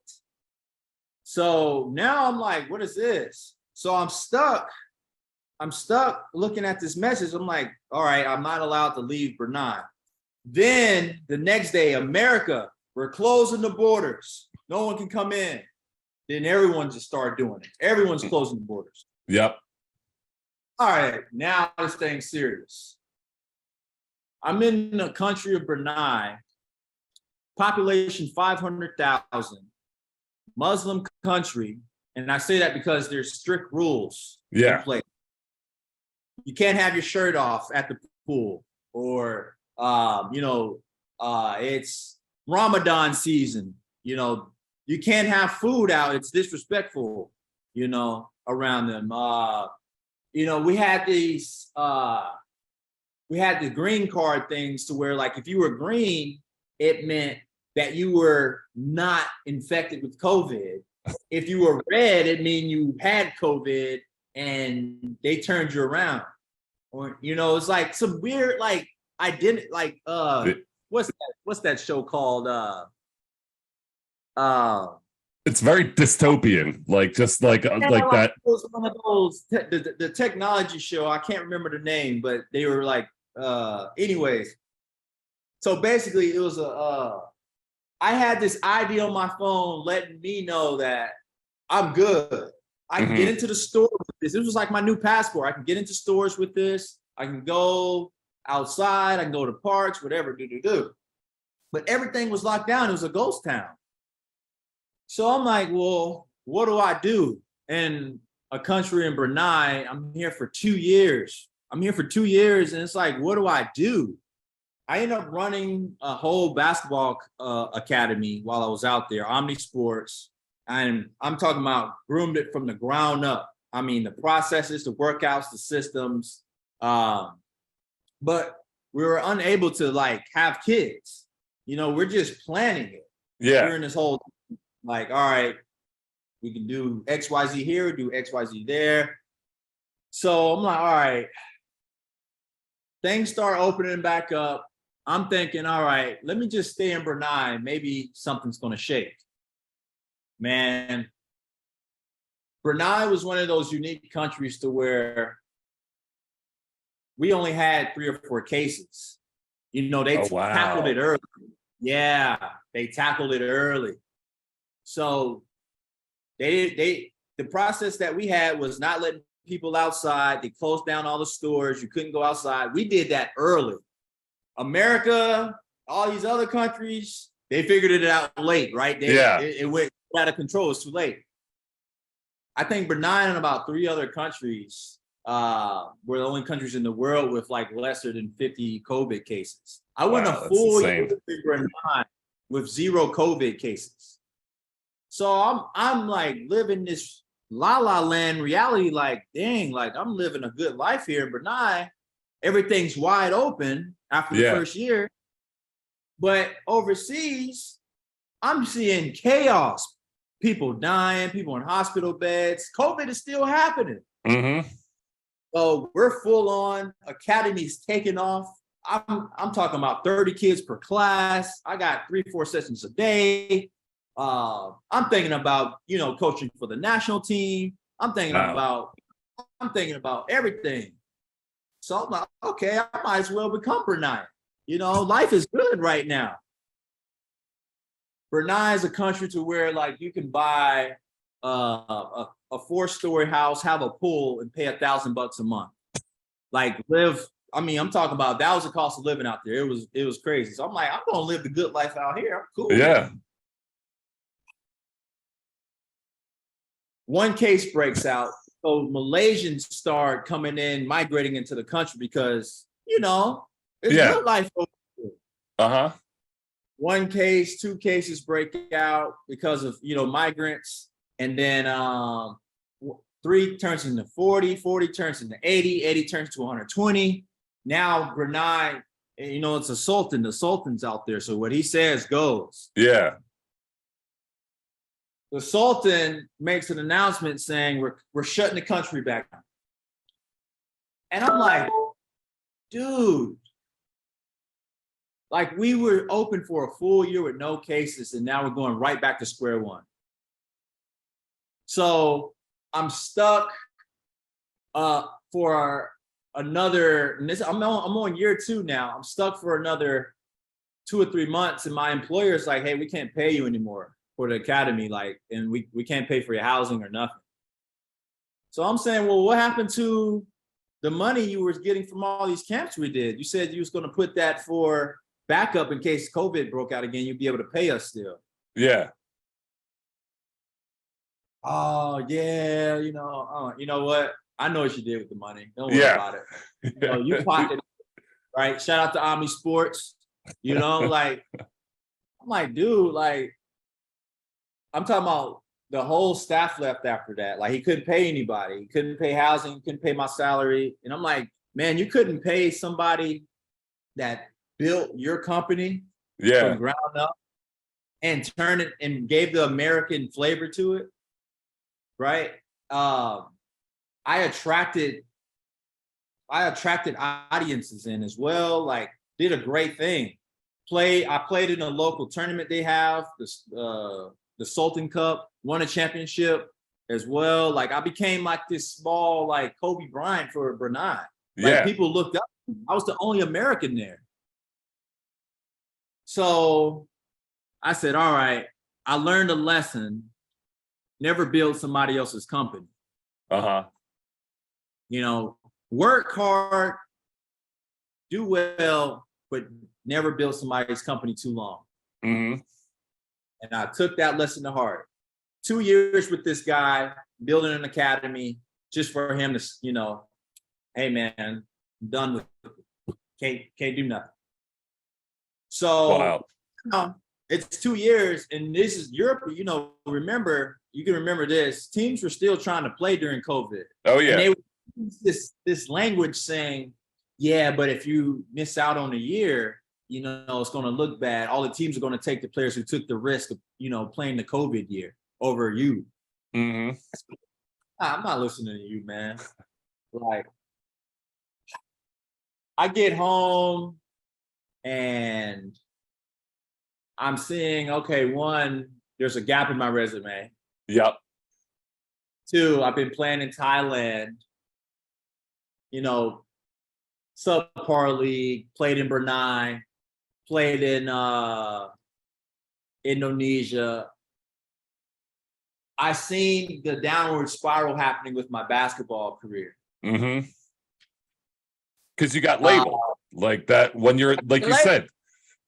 So now I'm like, what is this? So I'm stuck looking at this message. I'm like, all right, I'm not allowed to leave Brunei. Then the next day, America, we're closing the borders. No one can come in. Then everyone just started doing it. Everyone's closing the borders.
Yep.
All right, now this thing's serious. I'm in the country of Brunei, population 500,000, Muslim country. And I say that because there's strict rules in place. You can't have your shirt off at the pool, or, it's Ramadan season. You can't have food out. It's disrespectful, around them. We had these, we had the green card things to where, like, if you were green, it meant that you were not infected with COVID. If you were red, it mean you had COVID and they turned you around. Or, it's like some weird, like, identity, like, what's that show called?
It's very dystopian, like that.
It was one of those, the technology show. I can't remember the name, but they were like, anyways. So basically it was I had this ID on my phone letting me know that I'm good. I can get into the store with this. This was like my new passport. I can get into stores with this. I can go outside. I can go to parks, whatever, But everything was locked down. It was a ghost town. So I'm like, well, what do I do in a country in Brunei? I'm here for 2 years. And it's like, what do I do? I ended up running a whole basketball academy while I was out there, Omni Sports. And I'm talking about groomed it from the ground up. I mean, the processes, the workouts, the systems. But we were unable to like have kids. You know, we're just planning it.
Yeah.
During this whole, like, all right, we can do XYZ here, do XYZ there. So I'm like, all right, things start opening back up. I'm thinking, all right, let me just stay in Brunei. Maybe something's going to shake. Man, Brunei was one of those unique countries to where we only had 3 or 4 cases. You know, they tackled it early. Yeah, they tackled it early. So the process that we had was not letting people outside. They closed down all the stores. You couldn't go outside. We did that early. America, all these other countries, they figured it out late, right? It went out of control. It's too late. I think Brunei and about 3 other countries were the only countries in the world with like lesser than 50 COVID cases. I went a full year in Brunei with 0 COVID cases. So I'm like living this la la land reality, like, dang, like I'm living a good life here in Brunei. Everything's wide open after the first year. But overseas, I'm seeing chaos. People dying, people in hospital beds. COVID is still happening.
Mm-hmm.
So we're full on. Academy's taking off. I'm talking about 30 kids per class. I got 3-4 sessions a day. I'm thinking about, you know, coaching for the national team. I'm thinking about everything. So I'm like, okay, I might as well become Brunei. You know, life is good right now. Brunei is a country to where like you can buy a 4-story house, have a pool, and pay $1,000 a month. Like live. I mean, I'm talking about that was the cost of living out there. It was crazy. So I'm like, I'm gonna live the good life out here. I'm cool.
Yeah.
One case breaks out. So Malaysians start coming in, migrating into the country because, you know, it's good life over here.
Uh-huh.
1 case, 2 cases break out because of, you know, migrants. And then 3 turns into 40, 40 turns into 80, 80 turns to 120. Now Brunei, you know, it's a sultan. The sultan's out there. So what he says goes.
Yeah.
The Sultan makes an announcement saying we're shutting the country back down. And I'm like, dude, like we were open for a full year with no cases, and now we're going right back to square one. So I'm stuck for another, and this, I'm on year 2 now. I'm stuck for another 2 or 3 months, and my employer's like, hey, we can't pay you anymore for the academy, like, and we can't pay for your housing or nothing. So I'm saying, well, what happened to the money you were getting from all these camps we did? You said you was going to put that for backup in case COVID broke out again, you'd be able to pay us still.
Yeah.
Oh yeah, you know what? I know what you did with the money. Don't worry about it. You know, you pocketed, right? Shout out to Omni Sports. You know, like I'm like, dude, like I'm talking about the whole staff left after that. Like he couldn't pay anybody. He couldn't pay housing. He couldn't pay my salary. And I'm like, man, you couldn't pay somebody that built your company from ground up and turn it and gave the American flavor to it, right? I attracted audiences in as well. Like did a great thing. I played in a local tournament they have, the Sultan Cup, won a championship as well. Like I became like this small, like Kobe Bryant for Brunei. Like people looked up. I was the only American there. So I said, all right, I learned a lesson. Never build somebody else's company.
Uh-huh.
You know, work hard, do well, but never build somebody's company too long.
Mm-hmm.
And I took that lesson to heart. 2 years with this guy, building an academy, just for him to, you know, hey man, I'm done with it. Can't do nothing. So
Wow.
it's 2 years, and this is Europe. Remember, you can remember this. Teams were still trying to play during COVID.
Oh
And
yeah.
they would use this language saying, yeah, but if you miss out on a year, it's going to look bad. All the teams are going to take the players who took the risk of, playing the COVID year over you.
Mm-hmm.
I'm not listening to you, man. Like, I get home and I'm seeing, okay, one, there's a gap in my resume.
Yep.
Two, I've been playing in Thailand, subpar league, played in Brunei, played in Indonesia. I seen the downward spiral happening with my basketball career.
Mm-hmm. Because you got labeled like that when you're, like you said,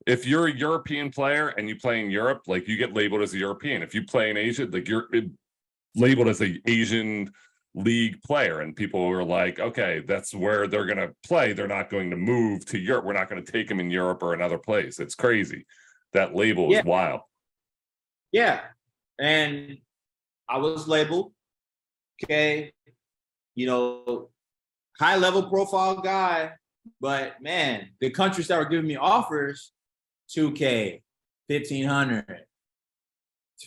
if you're a European player and you play in Europe, like you get labeled as a European. If you play in Asia, like you're labeled as an Asian league player, and people were like, okay, that's where they're going to play. They're not going to move to Europe. We're not going to take them in Europe or another place. It's crazy. That label is wild.
Yeah. And I was labeled, okay, high level profile guy, but man, the countries that were giving me offers, 2K, 1,500,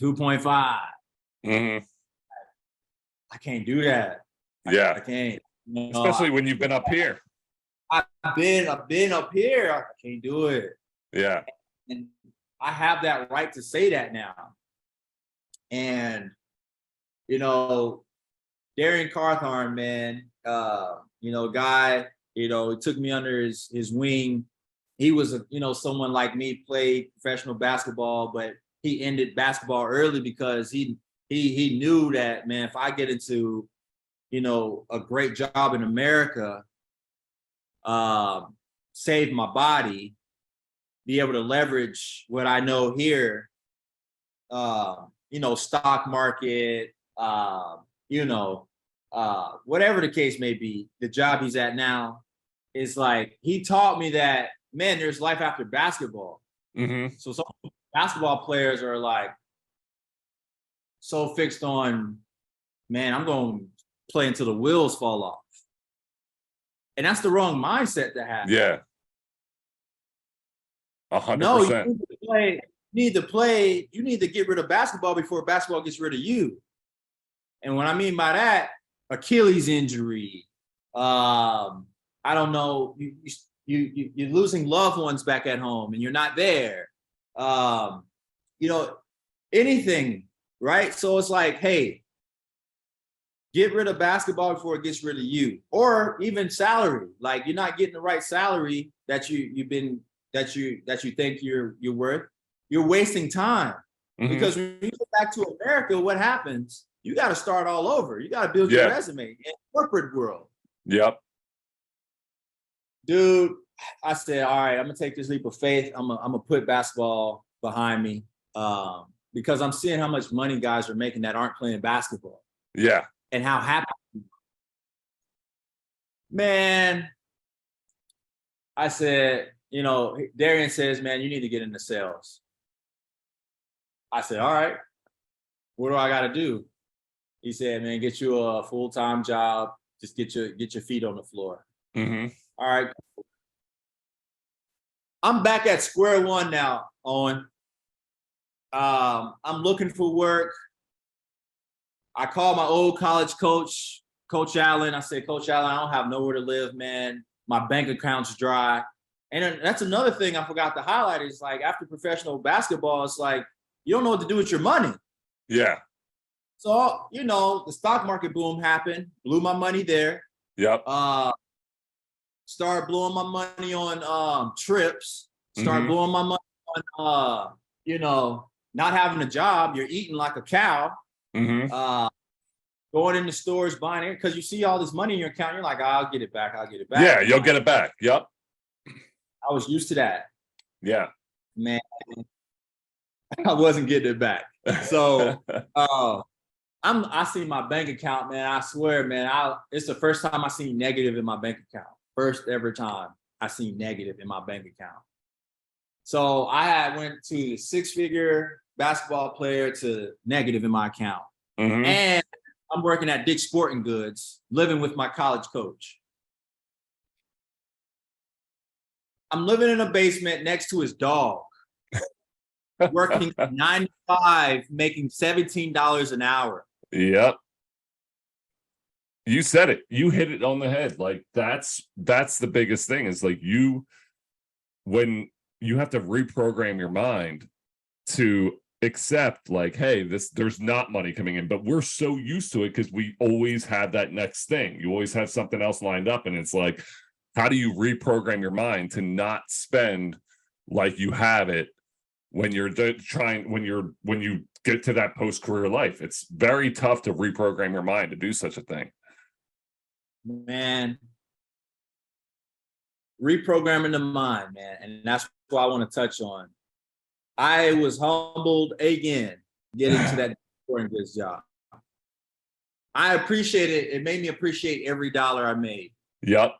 2.5.
Mm-hmm.
I can't do that.
Yeah.
I can't.
Especially when you've been up here.
I've been up here. I can't do it.
Yeah.
And I have that right to say that now. And, Darian Carthorne, man, guy, he took me under his wing. He was, someone like me, played professional basketball, but he ended basketball early because he knew that, man, if I get into, a great job in America, save my body, be able to leverage what I know here, stock market, whatever the case may be, the job he's at now is like, he taught me that, man, there's life after basketball.
Mm-hmm.
So some basketball players are like so fixed on, man, I'm going to play until the wheels fall off. And that's the wrong mindset to have.
Yeah. 100%.
No, you need to play. You need to get rid of basketball before basketball gets rid of you. And what I mean by that, Achilles injury. I don't know. You're losing loved ones back at home, and you're not there. Anything, right? So it's like, hey, get rid of basketball before it gets rid of you, or even salary. Like, you're not getting the right salary that you think you're worth. You're wasting time. Mm-hmm. Because when you go back to America, what happens? You got to start all over. You got to build your resume in the corporate world.
Yep.
Dude, I said, all right, I'm gonna take this leap of faith. I'm gonna put basketball behind me, because I'm seeing how much money guys are making that aren't playing basketball.
Yeah.
And how happy. Man, I said, Darian says, man, you need to get into sales. I said, all right, what do I got to do? He said, man, get you a full-time job. Just get your feet on the floor.
Mm-hmm.
All right. I'm back at square one now, Owen. I'm looking for work. I called my old college coach, Coach Allen. I said, Coach Allen, I don't have nowhere to live, man. My bank account's dry. And that's another thing I forgot to highlight is, like, after professional basketball, it's like, you don't know what to do with your money.
Yeah.
So, the stock market boom happened, blew my money there.
Yep.
Started blowing my money on trips, started blowing my money on, not having a job. You're eating like a cow.
Mm-hmm.
Going in the stores, buying it, because you see all this money in your account. You're like, I'll get it back.
Yeah, you'll get it back. Yep.
I was used to that.
Yeah.
Man, I wasn't getting it back. So I see my bank account, man. I swear, man, it's the first time I seen negative in my bank account. First ever time I seen negative in my bank account. So I went to 6-figure basketball player to negative in my account.
Mhm.
And I'm working at Dick's Sporting Goods, living with my college coach. I'm living in a basement next to his dog, working 9 to 5, making $17 an hour.
Yep. You said it. You hit it on the head. Like that's the biggest thing is like when you have to reprogram your mind to accept like, hey, there's not money coming in, but we're so used to it because we always have that next thing. You always have something else lined up, and it's like, how do you reprogram your mind to not spend like you have it when you're when you get to that post-career life? It's very tough to reprogram your mind to do such a thing.
Man, reprogramming the mind, man. And that's what I want to touch on. I was humbled again getting to that Sporting Goods job. I appreciate it. It made me appreciate every dollar I made.
Yep.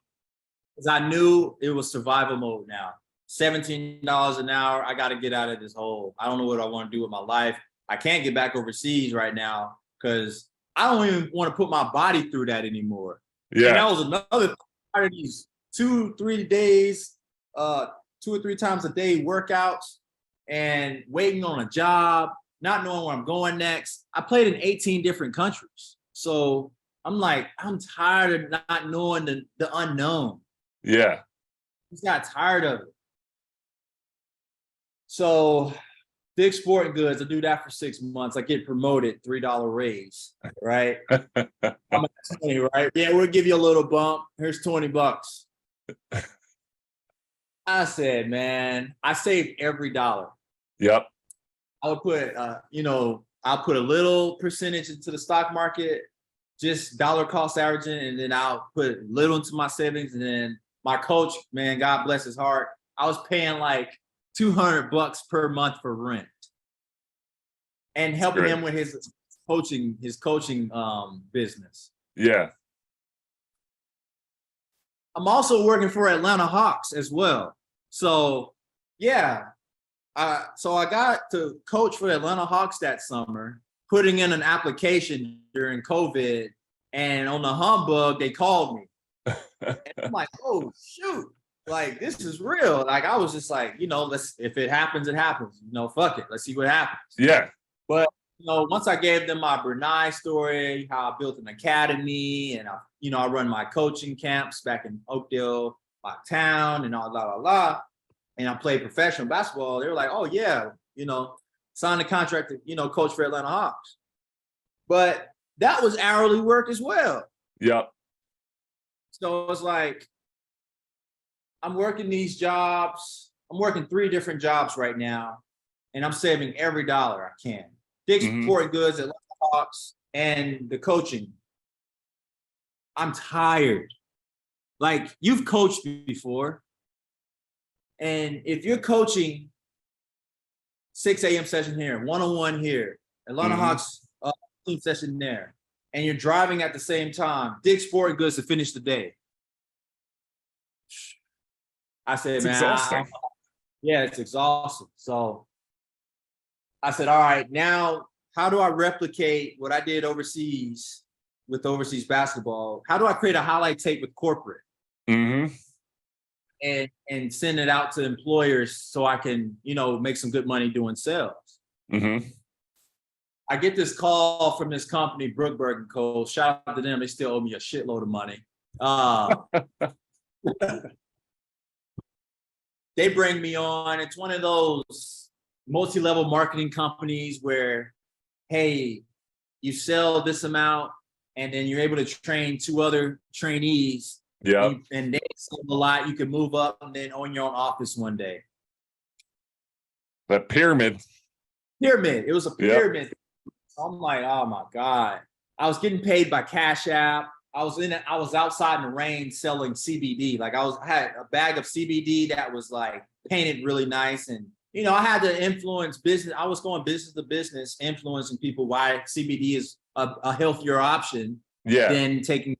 Because I knew it was survival mode now. $17 an hour. I got to get out of this hole. I don't know what I want to do with my life. I can't get back overseas right now because I don't even want to put my body through that anymore.
Yeah.
And that was another thing. Part of these 2-3 days, 2 or 3 times a day workouts and waiting on a job, not knowing where I'm going next. I played in 18 different countries. So I'm like, I'm tired of not knowing the unknown.
Yeah.
Just got tired of it. So Dick's Sporting Goods, I do that for 6 months. I get promoted, $3 raise, right? I'm at 20, right? Yeah, we'll give you a little bump. Here's $20. I said, man, I saved every dollar.
Yep.
I would put, I'll put a little percentage into the stock market, just dollar cost averaging, and then I'll put little into my savings. And then my coach, man, God bless his heart, I was paying like $200 per month for rent and helping him with his coaching business.
Yeah.
I'm also working for Atlanta Hawks as well. So yeah, so I got to coach for the Atlanta Hawks that summer, putting in an application during COVID, and on the humbug, they called me. And I'm like, oh shoot, like this is real. Like I was just like, if it happens, it happens. Fuck it. Let's see what happens.
Yeah.
But once I gave them my Brunei story, how I built an academy, and I run my coaching camps back in Oakdale, my town, and all blah blah blah. And I played professional basketball. They were like, oh yeah, sign the contract to, coach for Atlanta Hawks. But that was hourly work as well.
Yep.
So it's like, I'm working these jobs. I'm working 3 different jobs right now, and I'm saving every dollar I can. Dick's Sporting Goods, Atlanta Hawks, and the coaching. I'm tired. Like, you've coached before. And if you're coaching 6 a.m. session here, 1-on-1 here, Atlanta Hawks team session there, and you're driving at the same time, Dick's Sporting Goods to finish the day. I said,
It's
man,
exhausting.
Yeah, it's exhausting. So I said, all right, now how do I replicate what I did overseas with overseas basketball? How do I create a highlight tape with corporate and send it out to employers so I can, make some good money doing sales? I get this call from this company, Brookberg & Co. Shout out to them. They still owe me a shitload of money. They bring me on. It's one of those multi-level marketing companies where, hey, you sell this amount and then you're able to train 2 other trainees.
Yeah.
And they sell a lot. You can move up and then own your own office one day.
That pyramid.
It was a pyramid. Yep. I'm like, oh my God. I was getting paid by Cash App. I was outside in the rain selling CBD. Like I had a bag of CBD that was like painted really nice. And, I had to influence business. I was going business to business, influencing people why CBD is a healthier option than taking.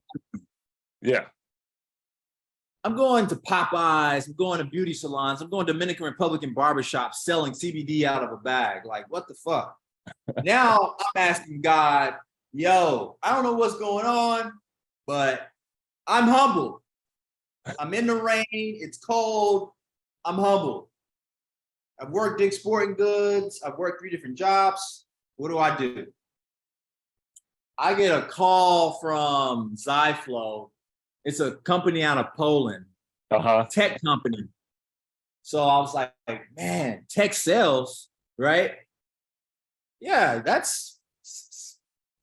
Yeah.
I'm going to Popeyes, I'm going to beauty salons, I'm going to Dominican Republican barbershops selling CBD out of a bag. Like, what the fuck? Now I'm asking God, yo, I don't know what's going on, but I'm humbled. I'm in the rain, it's cold, I'm humbled. I've worked Dick's Sporting Goods, I've worked 3 different jobs. What do? I get a call from Zyflow. It's a company out of Poland, tech company. So I was like, man, tech sales, right? Yeah, that's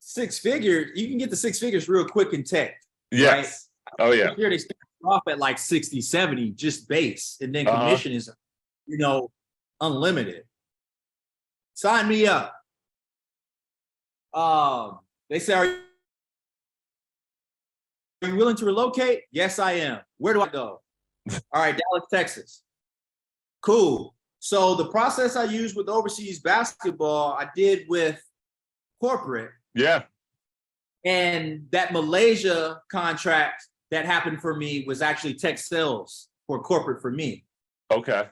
6 figures. You can get to 6 figures real quick in tech.
Yes.
Right?
Oh, yeah.
Here they start off at like 60, 70, just base. And then commission is, unlimited. Sign me up. They say, are you willing to relocate? Yes, I am. Where do I go? All right, Dallas, Texas. Cool. So the process I used with overseas basketball, I did with corporate.
Yeah.
And that Malaysia contract that happened for me was actually tech sales for corporate for me.
Okay.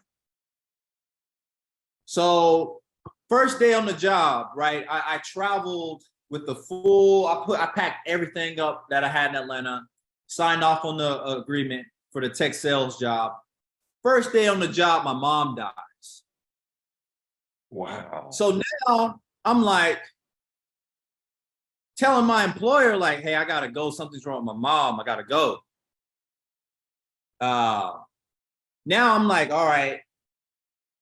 So first day on the job, right? I traveled with the full, I packed everything up that I had in Atlanta, signed off on the agreement for the tech sales job. First day on the job, my mom dies.
Wow.
So now I'm like telling my employer, like, hey, I gotta go. Something's wrong with my mom. I gotta go. Now I'm like, all right.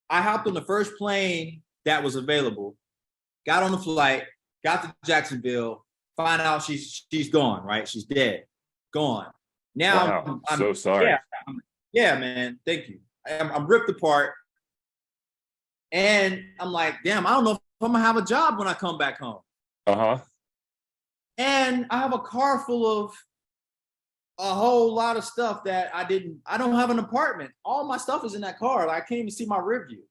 I hopped on the first plane that was available, got on the flight, got to Jacksonville, find out she's gone, right? She's dead, gone. Now
wow. I'm so sorry.
Yeah, man. Thank you. I'm ripped apart. And I'm like, damn, I don't know if I'm gonna have a job when I come back home. And I have a car full of a whole lot of stuff that I don't have an apartment. All my stuff is in that car. Like, I can't even see my rear view.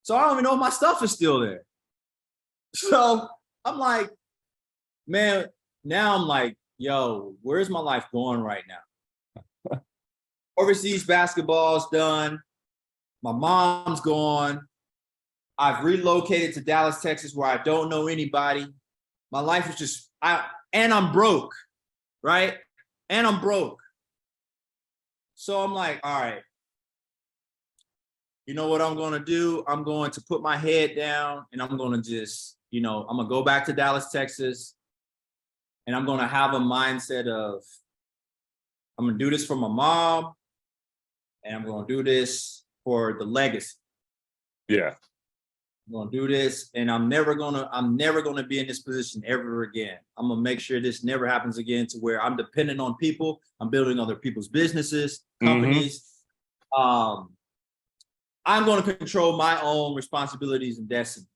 So I don't even know if my stuff is still there. So I'm like, man, now I'm like, yo, where's my life going right now? Overseas basketball's done. My mom's gone. I've relocated to Dallas, Texas, where I don't know anybody. My life is just, and I'm broke, right? And I'm broke. So I'm like, all right, you know what I'm going to do? I'm going to put my head down and I'm going to just, I'm going to go back to Dallas, Texas, and I'm going to have a mindset of, I'm going to do this for my mom, and I'm going to do this for the legacy.
Yeah.
I'm going to do this, and I'm never going to be in this position ever again. I'm going to make sure this never happens again, to where I'm dependent on people. I'm building other people's businesses, companies. I'm going to control my own responsibilities and destiny.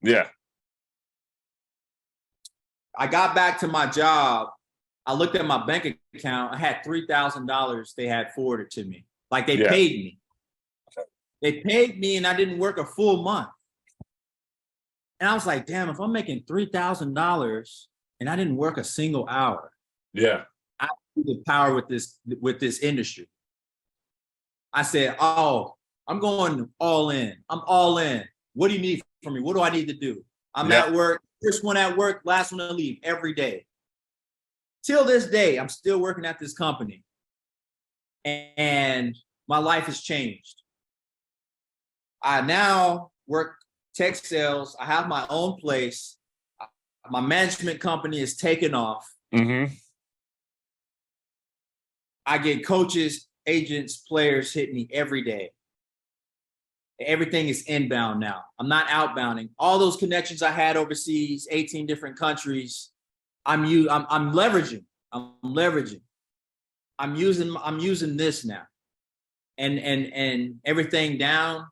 Yeah.
I got back to my job. I looked at my bank account. I had $3,000 they had forwarded to me. Like, they paid me. They paid me, and I didn't work a full month. And I was like, damn, if I'm making $3,000 and I didn't work a single hour,
yeah,
I have the power with this industry. I said, oh, I'm going all in. I'm all in. What do you need from me? What do I need to do? I'm at work, first one at work, last one to leave every day. Till this day, I'm still working at this company. And my life has changed. I now work tech sales. I have my own place. My management company is taking off. I get coaches, agents, players hit me every day. Everything is inbound now. I'm not outbounding. All those connections I had overseas, 18 different countries, I'm leveraging. I'm leveraging. I'm using this now. And everything down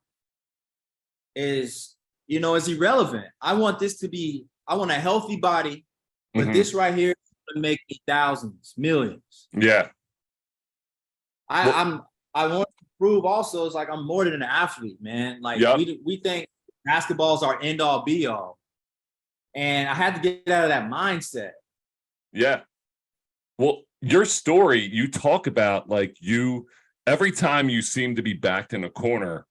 is, is irrelevant. I want a healthy body, but this right here is gonna make me thousands, millions.
Yeah.
I want to prove also, it's like, I'm more than an athlete, man. Like, we think basketball's our end all be all. And I had to get out of that mindset.
Yeah. Well, your story, you talk about like every time you seem to be backed in a corner,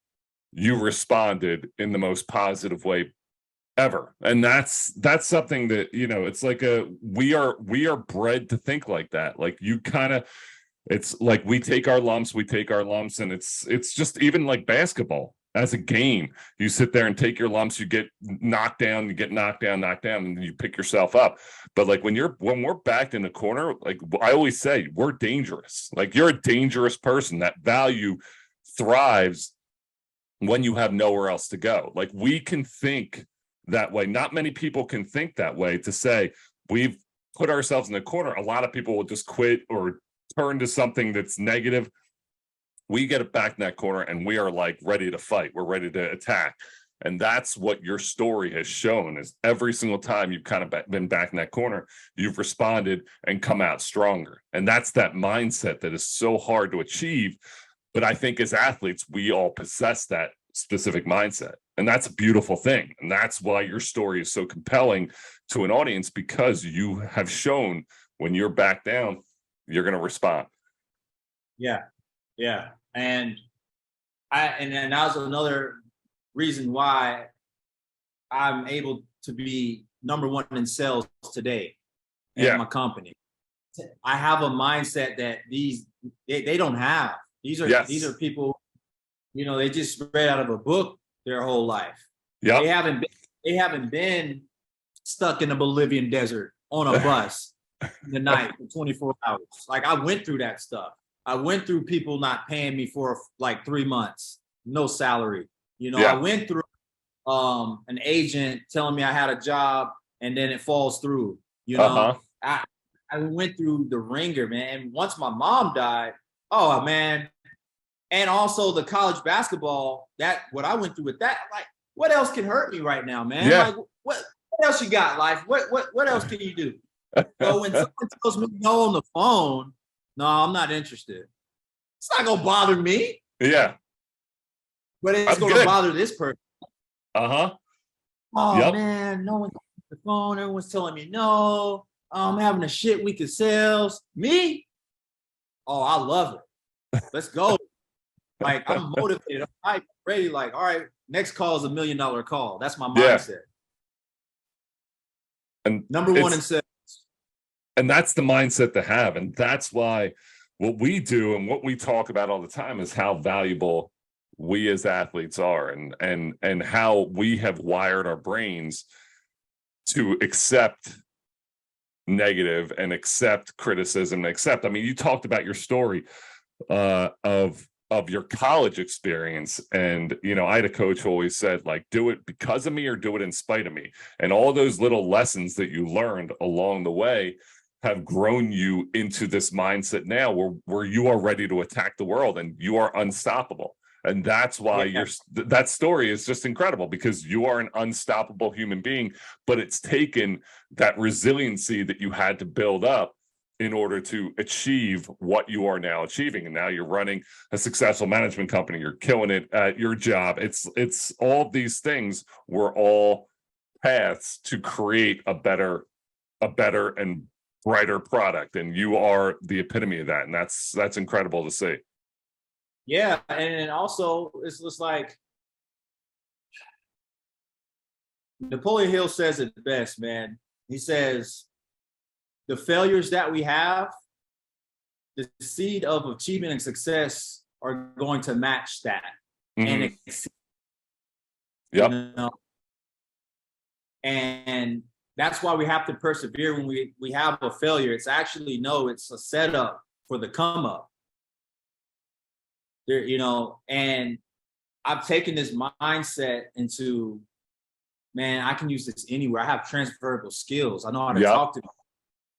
you responded in the most positive way ever. And that's something that, it's like we are bred to think like that. Like you kind of, it's like we take our lumps, and it's just even like basketball as a game. You sit there and take your lumps, you get knocked down, knocked down, and you pick yourself up. But like when we're backed in the corner, like I always say, we're dangerous. Like you're a dangerous person. That value thrives when you have nowhere else to go. Like we can think that way. Not many people can think that way, to say we've put ourselves in the corner. A lot of people will just quit or turn to something that's negative. We get it back in that corner and we are like ready to fight. We're ready to attack. And that's what your story has shown, is every single time you've kind of been back in that corner, you've responded and come out stronger. And that's that mindset that is so hard to achieve. But I think as athletes, we all possess that specific mindset. And that's a beautiful thing. And that's why your story is so compelling to an audience, because you have shown when you're back down, you're going to respond.
Yeah. Yeah. And that was another reason why I'm able to be #1 in sales today at my company. I have a mindset that they don't have. These are people, they just read out of a book their whole life.
Yeah.
They haven't been stuck in the Bolivian desert on a bus in the night for 24 hours. Like I went through that stuff. I went through people not paying me for like 3 months, no salary. I went through an agent telling me I had a job and then it falls through. I went through the ringer, man. And once my mom died, oh man. And also the college basketball, what I went through with that, like, what else can hurt me right now, man?
Yeah.
Like, what else you got, life? What else can you do? So when someone tells me no on the phone, no, I'm not interested. It's not gonna bother me.
Yeah.
But it's gonna bother this person.
Oh
man, no one's on the phone. Everyone's telling me no. I'm having a shit week of sales. Me? Oh, I love it. Let's go. Like I'm motivated. I'm ready. Like, all right, next call is $1 million call. That's my mindset.
And
#1 in sales.
And that's the mindset to have. And that's why what we do and what we talk about all the time is how valuable we as athletes are, and how we have wired our brains to accept negative and accept criticism and accept. I mean, you talked about your story of your college experience, and I had a coach who always said, like, do it because of me or do it in spite of me. And all those little lessons that you learned along the way have grown you into this mindset now where you are ready to attack the world and you are unstoppable. And that's why that story is just incredible, because you are an unstoppable human being. But it's taken that resiliency that you had to build up in order to achieve what you are now achieving. And now you're running a successful management company. You're killing it at your job. It's all these things were all paths to create a better and brighter product. And you are the epitome of that. And that's incredible to see.
Yeah. And also it's just like Napoleon Hill says it best, man. He says, the failures that we have, the seed of achievement and success are going to match that.
Mm-hmm.
And exceed.
Yep.
And that's why we have to persevere when we have a failure. It's actually, it's a setup for the come up. There, and I've taken this mindset into, man, I can use this anywhere. I have transferable skills. I know how to talk to people.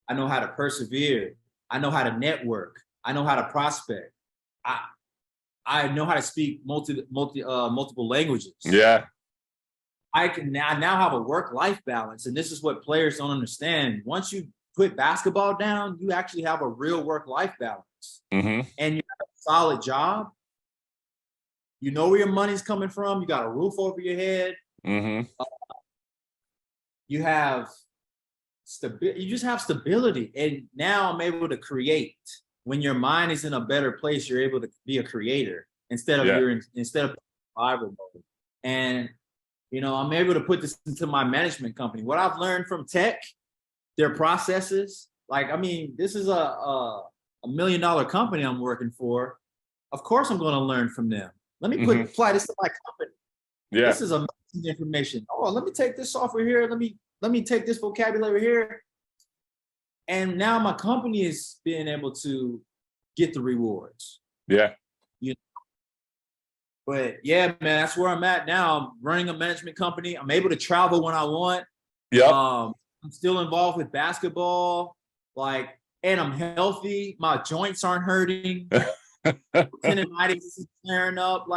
I know how to persevere. I know how to network. I know how to prospect. I know how to speak multiple languages.
Yeah.
I now have a work-life balance. And this is what players don't understand. Once you put basketball down, you actually have a real work-life balance.
Mm-hmm.
And you have a solid job. You know where your money's coming from. You got a roof over your head.
Mm-hmm.
You have you just have stability. And now I'm able to create. When your mind is in a better place, you're able to be a creator instead of survival mode. And I'm able to put this into my management company. What I've learned from tech, their processes, this is a $1 million company I'm working for. Of course, I'm going to learn from them. Let me apply this to my company.
Yeah.
This is amazing information. Oh, let me take this software here. Let me take this vocabulary here. And now my company is being able to get the rewards.
Yeah.
But yeah, man, that's where I'm at now. I'm running a management company. I'm able to travel when I want.
Yeah.
I'm still involved with basketball, and I'm healthy. My joints aren't hurting. Tendonitis is flaring up.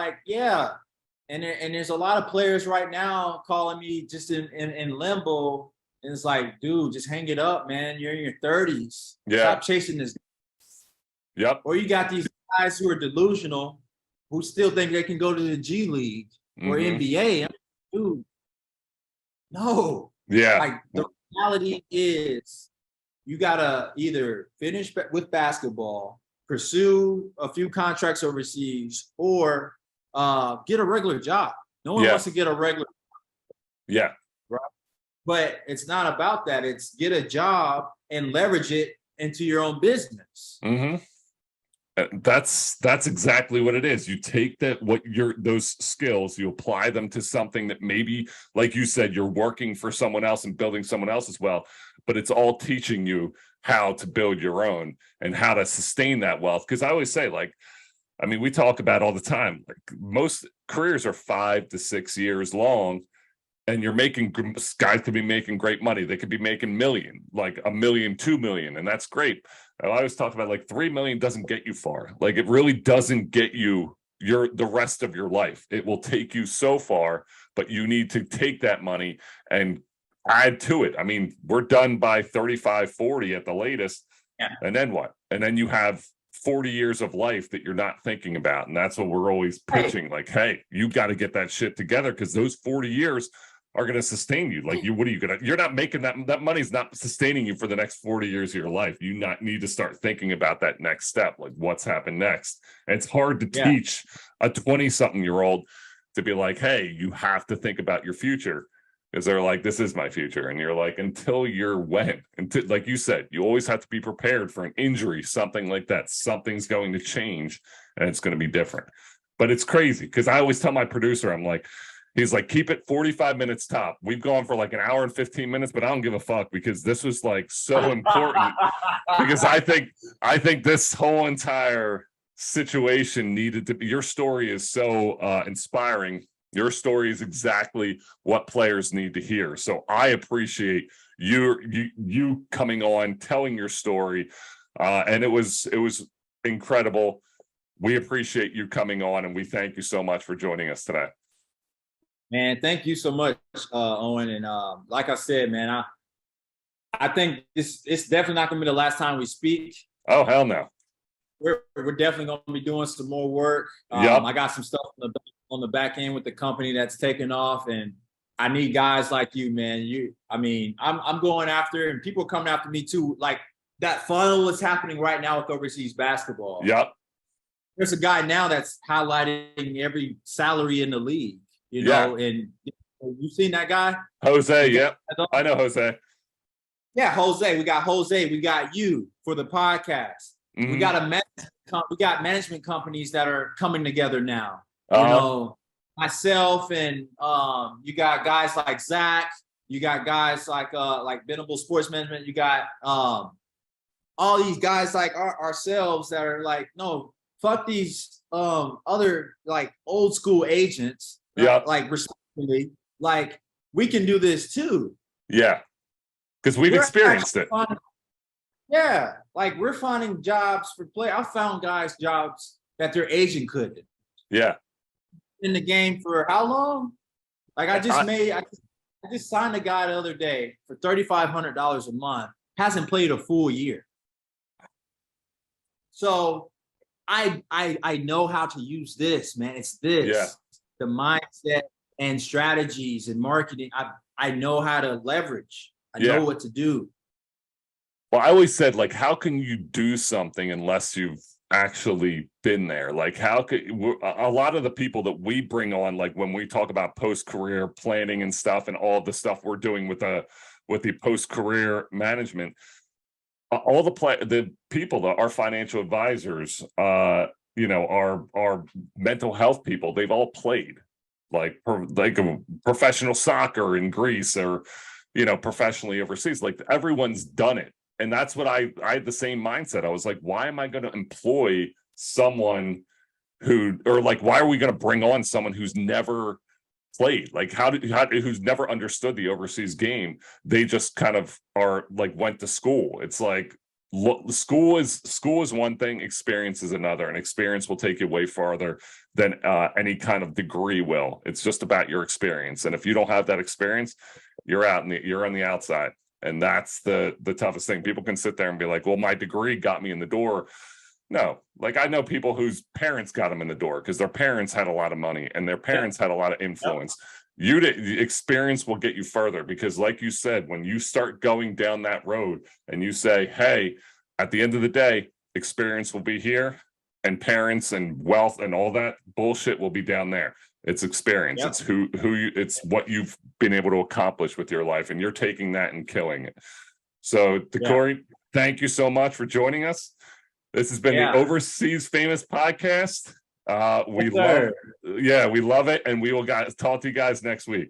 And there's a lot of players right now calling me just in limbo. And it's like, dude, just hang it up, man. You're in your 30s.
Yeah.
Stop chasing this.
Yep.
Or you got these guys who are delusional, who still think they can go to the G League or NBA. Dude, no.
Yeah.
The reality is you got to either finish with basketball, pursue a few contracts overseas, or get a regular job. No one wants to get a regular job.
Yeah.
Right. But it's not about that. It's get a job and leverage it into your own business.
That's exactly what it is. You take those skills, you apply them to something that maybe, like you said, you're working for someone else and building someone else's wealth, but it's all teaching you how to build your own and how to sustain that wealth. Because I always say, we talk about all the time, most careers are 5 to 6 years long. And guys could be making great money. They could be making million, like $1 million, 2 million. And that's great. I always talk about 3 million doesn't get you far. It really doesn't get you the rest of your life. It will take you so far, but you need to take that money and add to it. We're done by 35, 40 at the latest.
Yeah.
And then what? And then you have 40 years of life that you're not thinking about. And that's what we're always pitching. Hey, you got to get that shit together, because those 40 years are going to sustain you. You're not making that money's not sustaining you for the next 40 years of your life. You need to start thinking about that next step, what's happened next. And it's hard to teach a 20-something-year-old to be hey, you have to think about your future, because they're this is my future. And you're until like you said, you always have to be prepared for an injury, something like that. Something's going to change and it's going to be different. But it's crazy, because I always tell my producer, he's keep it 45 minutes top. We've gone for an hour and 15 minutes, but I don't give a fuck, because this was so important. Because I think this whole entire situation needed to be, your story is so inspiring. Your story is exactly what players need to hear. So I appreciate you coming on, telling your story. And it was incredible. We appreciate you coming on, and we thank you so much for joining us today.
Man, thank you so much, Owen. And like I said, man, I think it's definitely not going to be the last time we speak.
Oh, hell no.
We're definitely going to be doing some more work.
Yep.
I got some stuff on the back end with the company that's taken off, and I need guys like you, man. I'm going after, and people are coming after me too. That funnel is happening right now with overseas basketball.
Yep.
There's a guy now that's highlighting every salary in the league. And you seen that guy?
Jose, yeah. I know Jose.
Yeah, Jose. We got Jose. We got you for the podcast. We got we got management companies that are coming together now. Myself, and you got guys like Zach. You got guys like Venable Sports Management. You got all these guys like ourselves that are no, fuck these other old school agents.
Yeah.
Respectfully, we can do this too.
Yeah. Because we've experienced it.
We're finding jobs for play. I found guys jobs that their agent couldn't.
Yeah.
In the game for how long? I just signed a guy the other day for $3,500 a month. Hasn't played a full year. So I know how to use this, man. It's this.
Yeah.
The mindset and strategies and marketing. I know how to leverage. I know what to do.
Well, I always said, like, how can you do something unless you've actually been there? Like, how could a lot of the people that we bring on, like when we talk about post-career planning and stuff, and all the stuff we're doing with the post-career management, all the people that are financial advisors, our mental health people, they've all played like professional soccer in Greece, or professionally overseas. Like, everyone's done it. And that's what I had the same mindset. I was like, why am I going to employ someone why are we going to bring on someone who's never played? Like, who's never understood the overseas game? They just kind of are like, went to school. It's like, school is one thing, experience is another, and experience will take you way farther than any kind of degree will. It's just about your experience. And if you don't have that experience, you're on the outside. And that's the toughest thing. People can sit there and be like, well, my degree got me in the door. No, like, I know people whose parents got them in the door because their parents had a lot of money and their parents had a lot of influence. The experience will get you further, because like you said, when you start going down that road and you say, hey, at the end of the day, experience will be here, and parents and wealth and all that bullshit will be down there. It's experience. Yep. It's what you've been able to accomplish with your life, and you're taking that and killing it. So, Decorey, thank you so much for joining us. This has been the Overseas Famous podcast. We love it, and we will talk to you guys next week.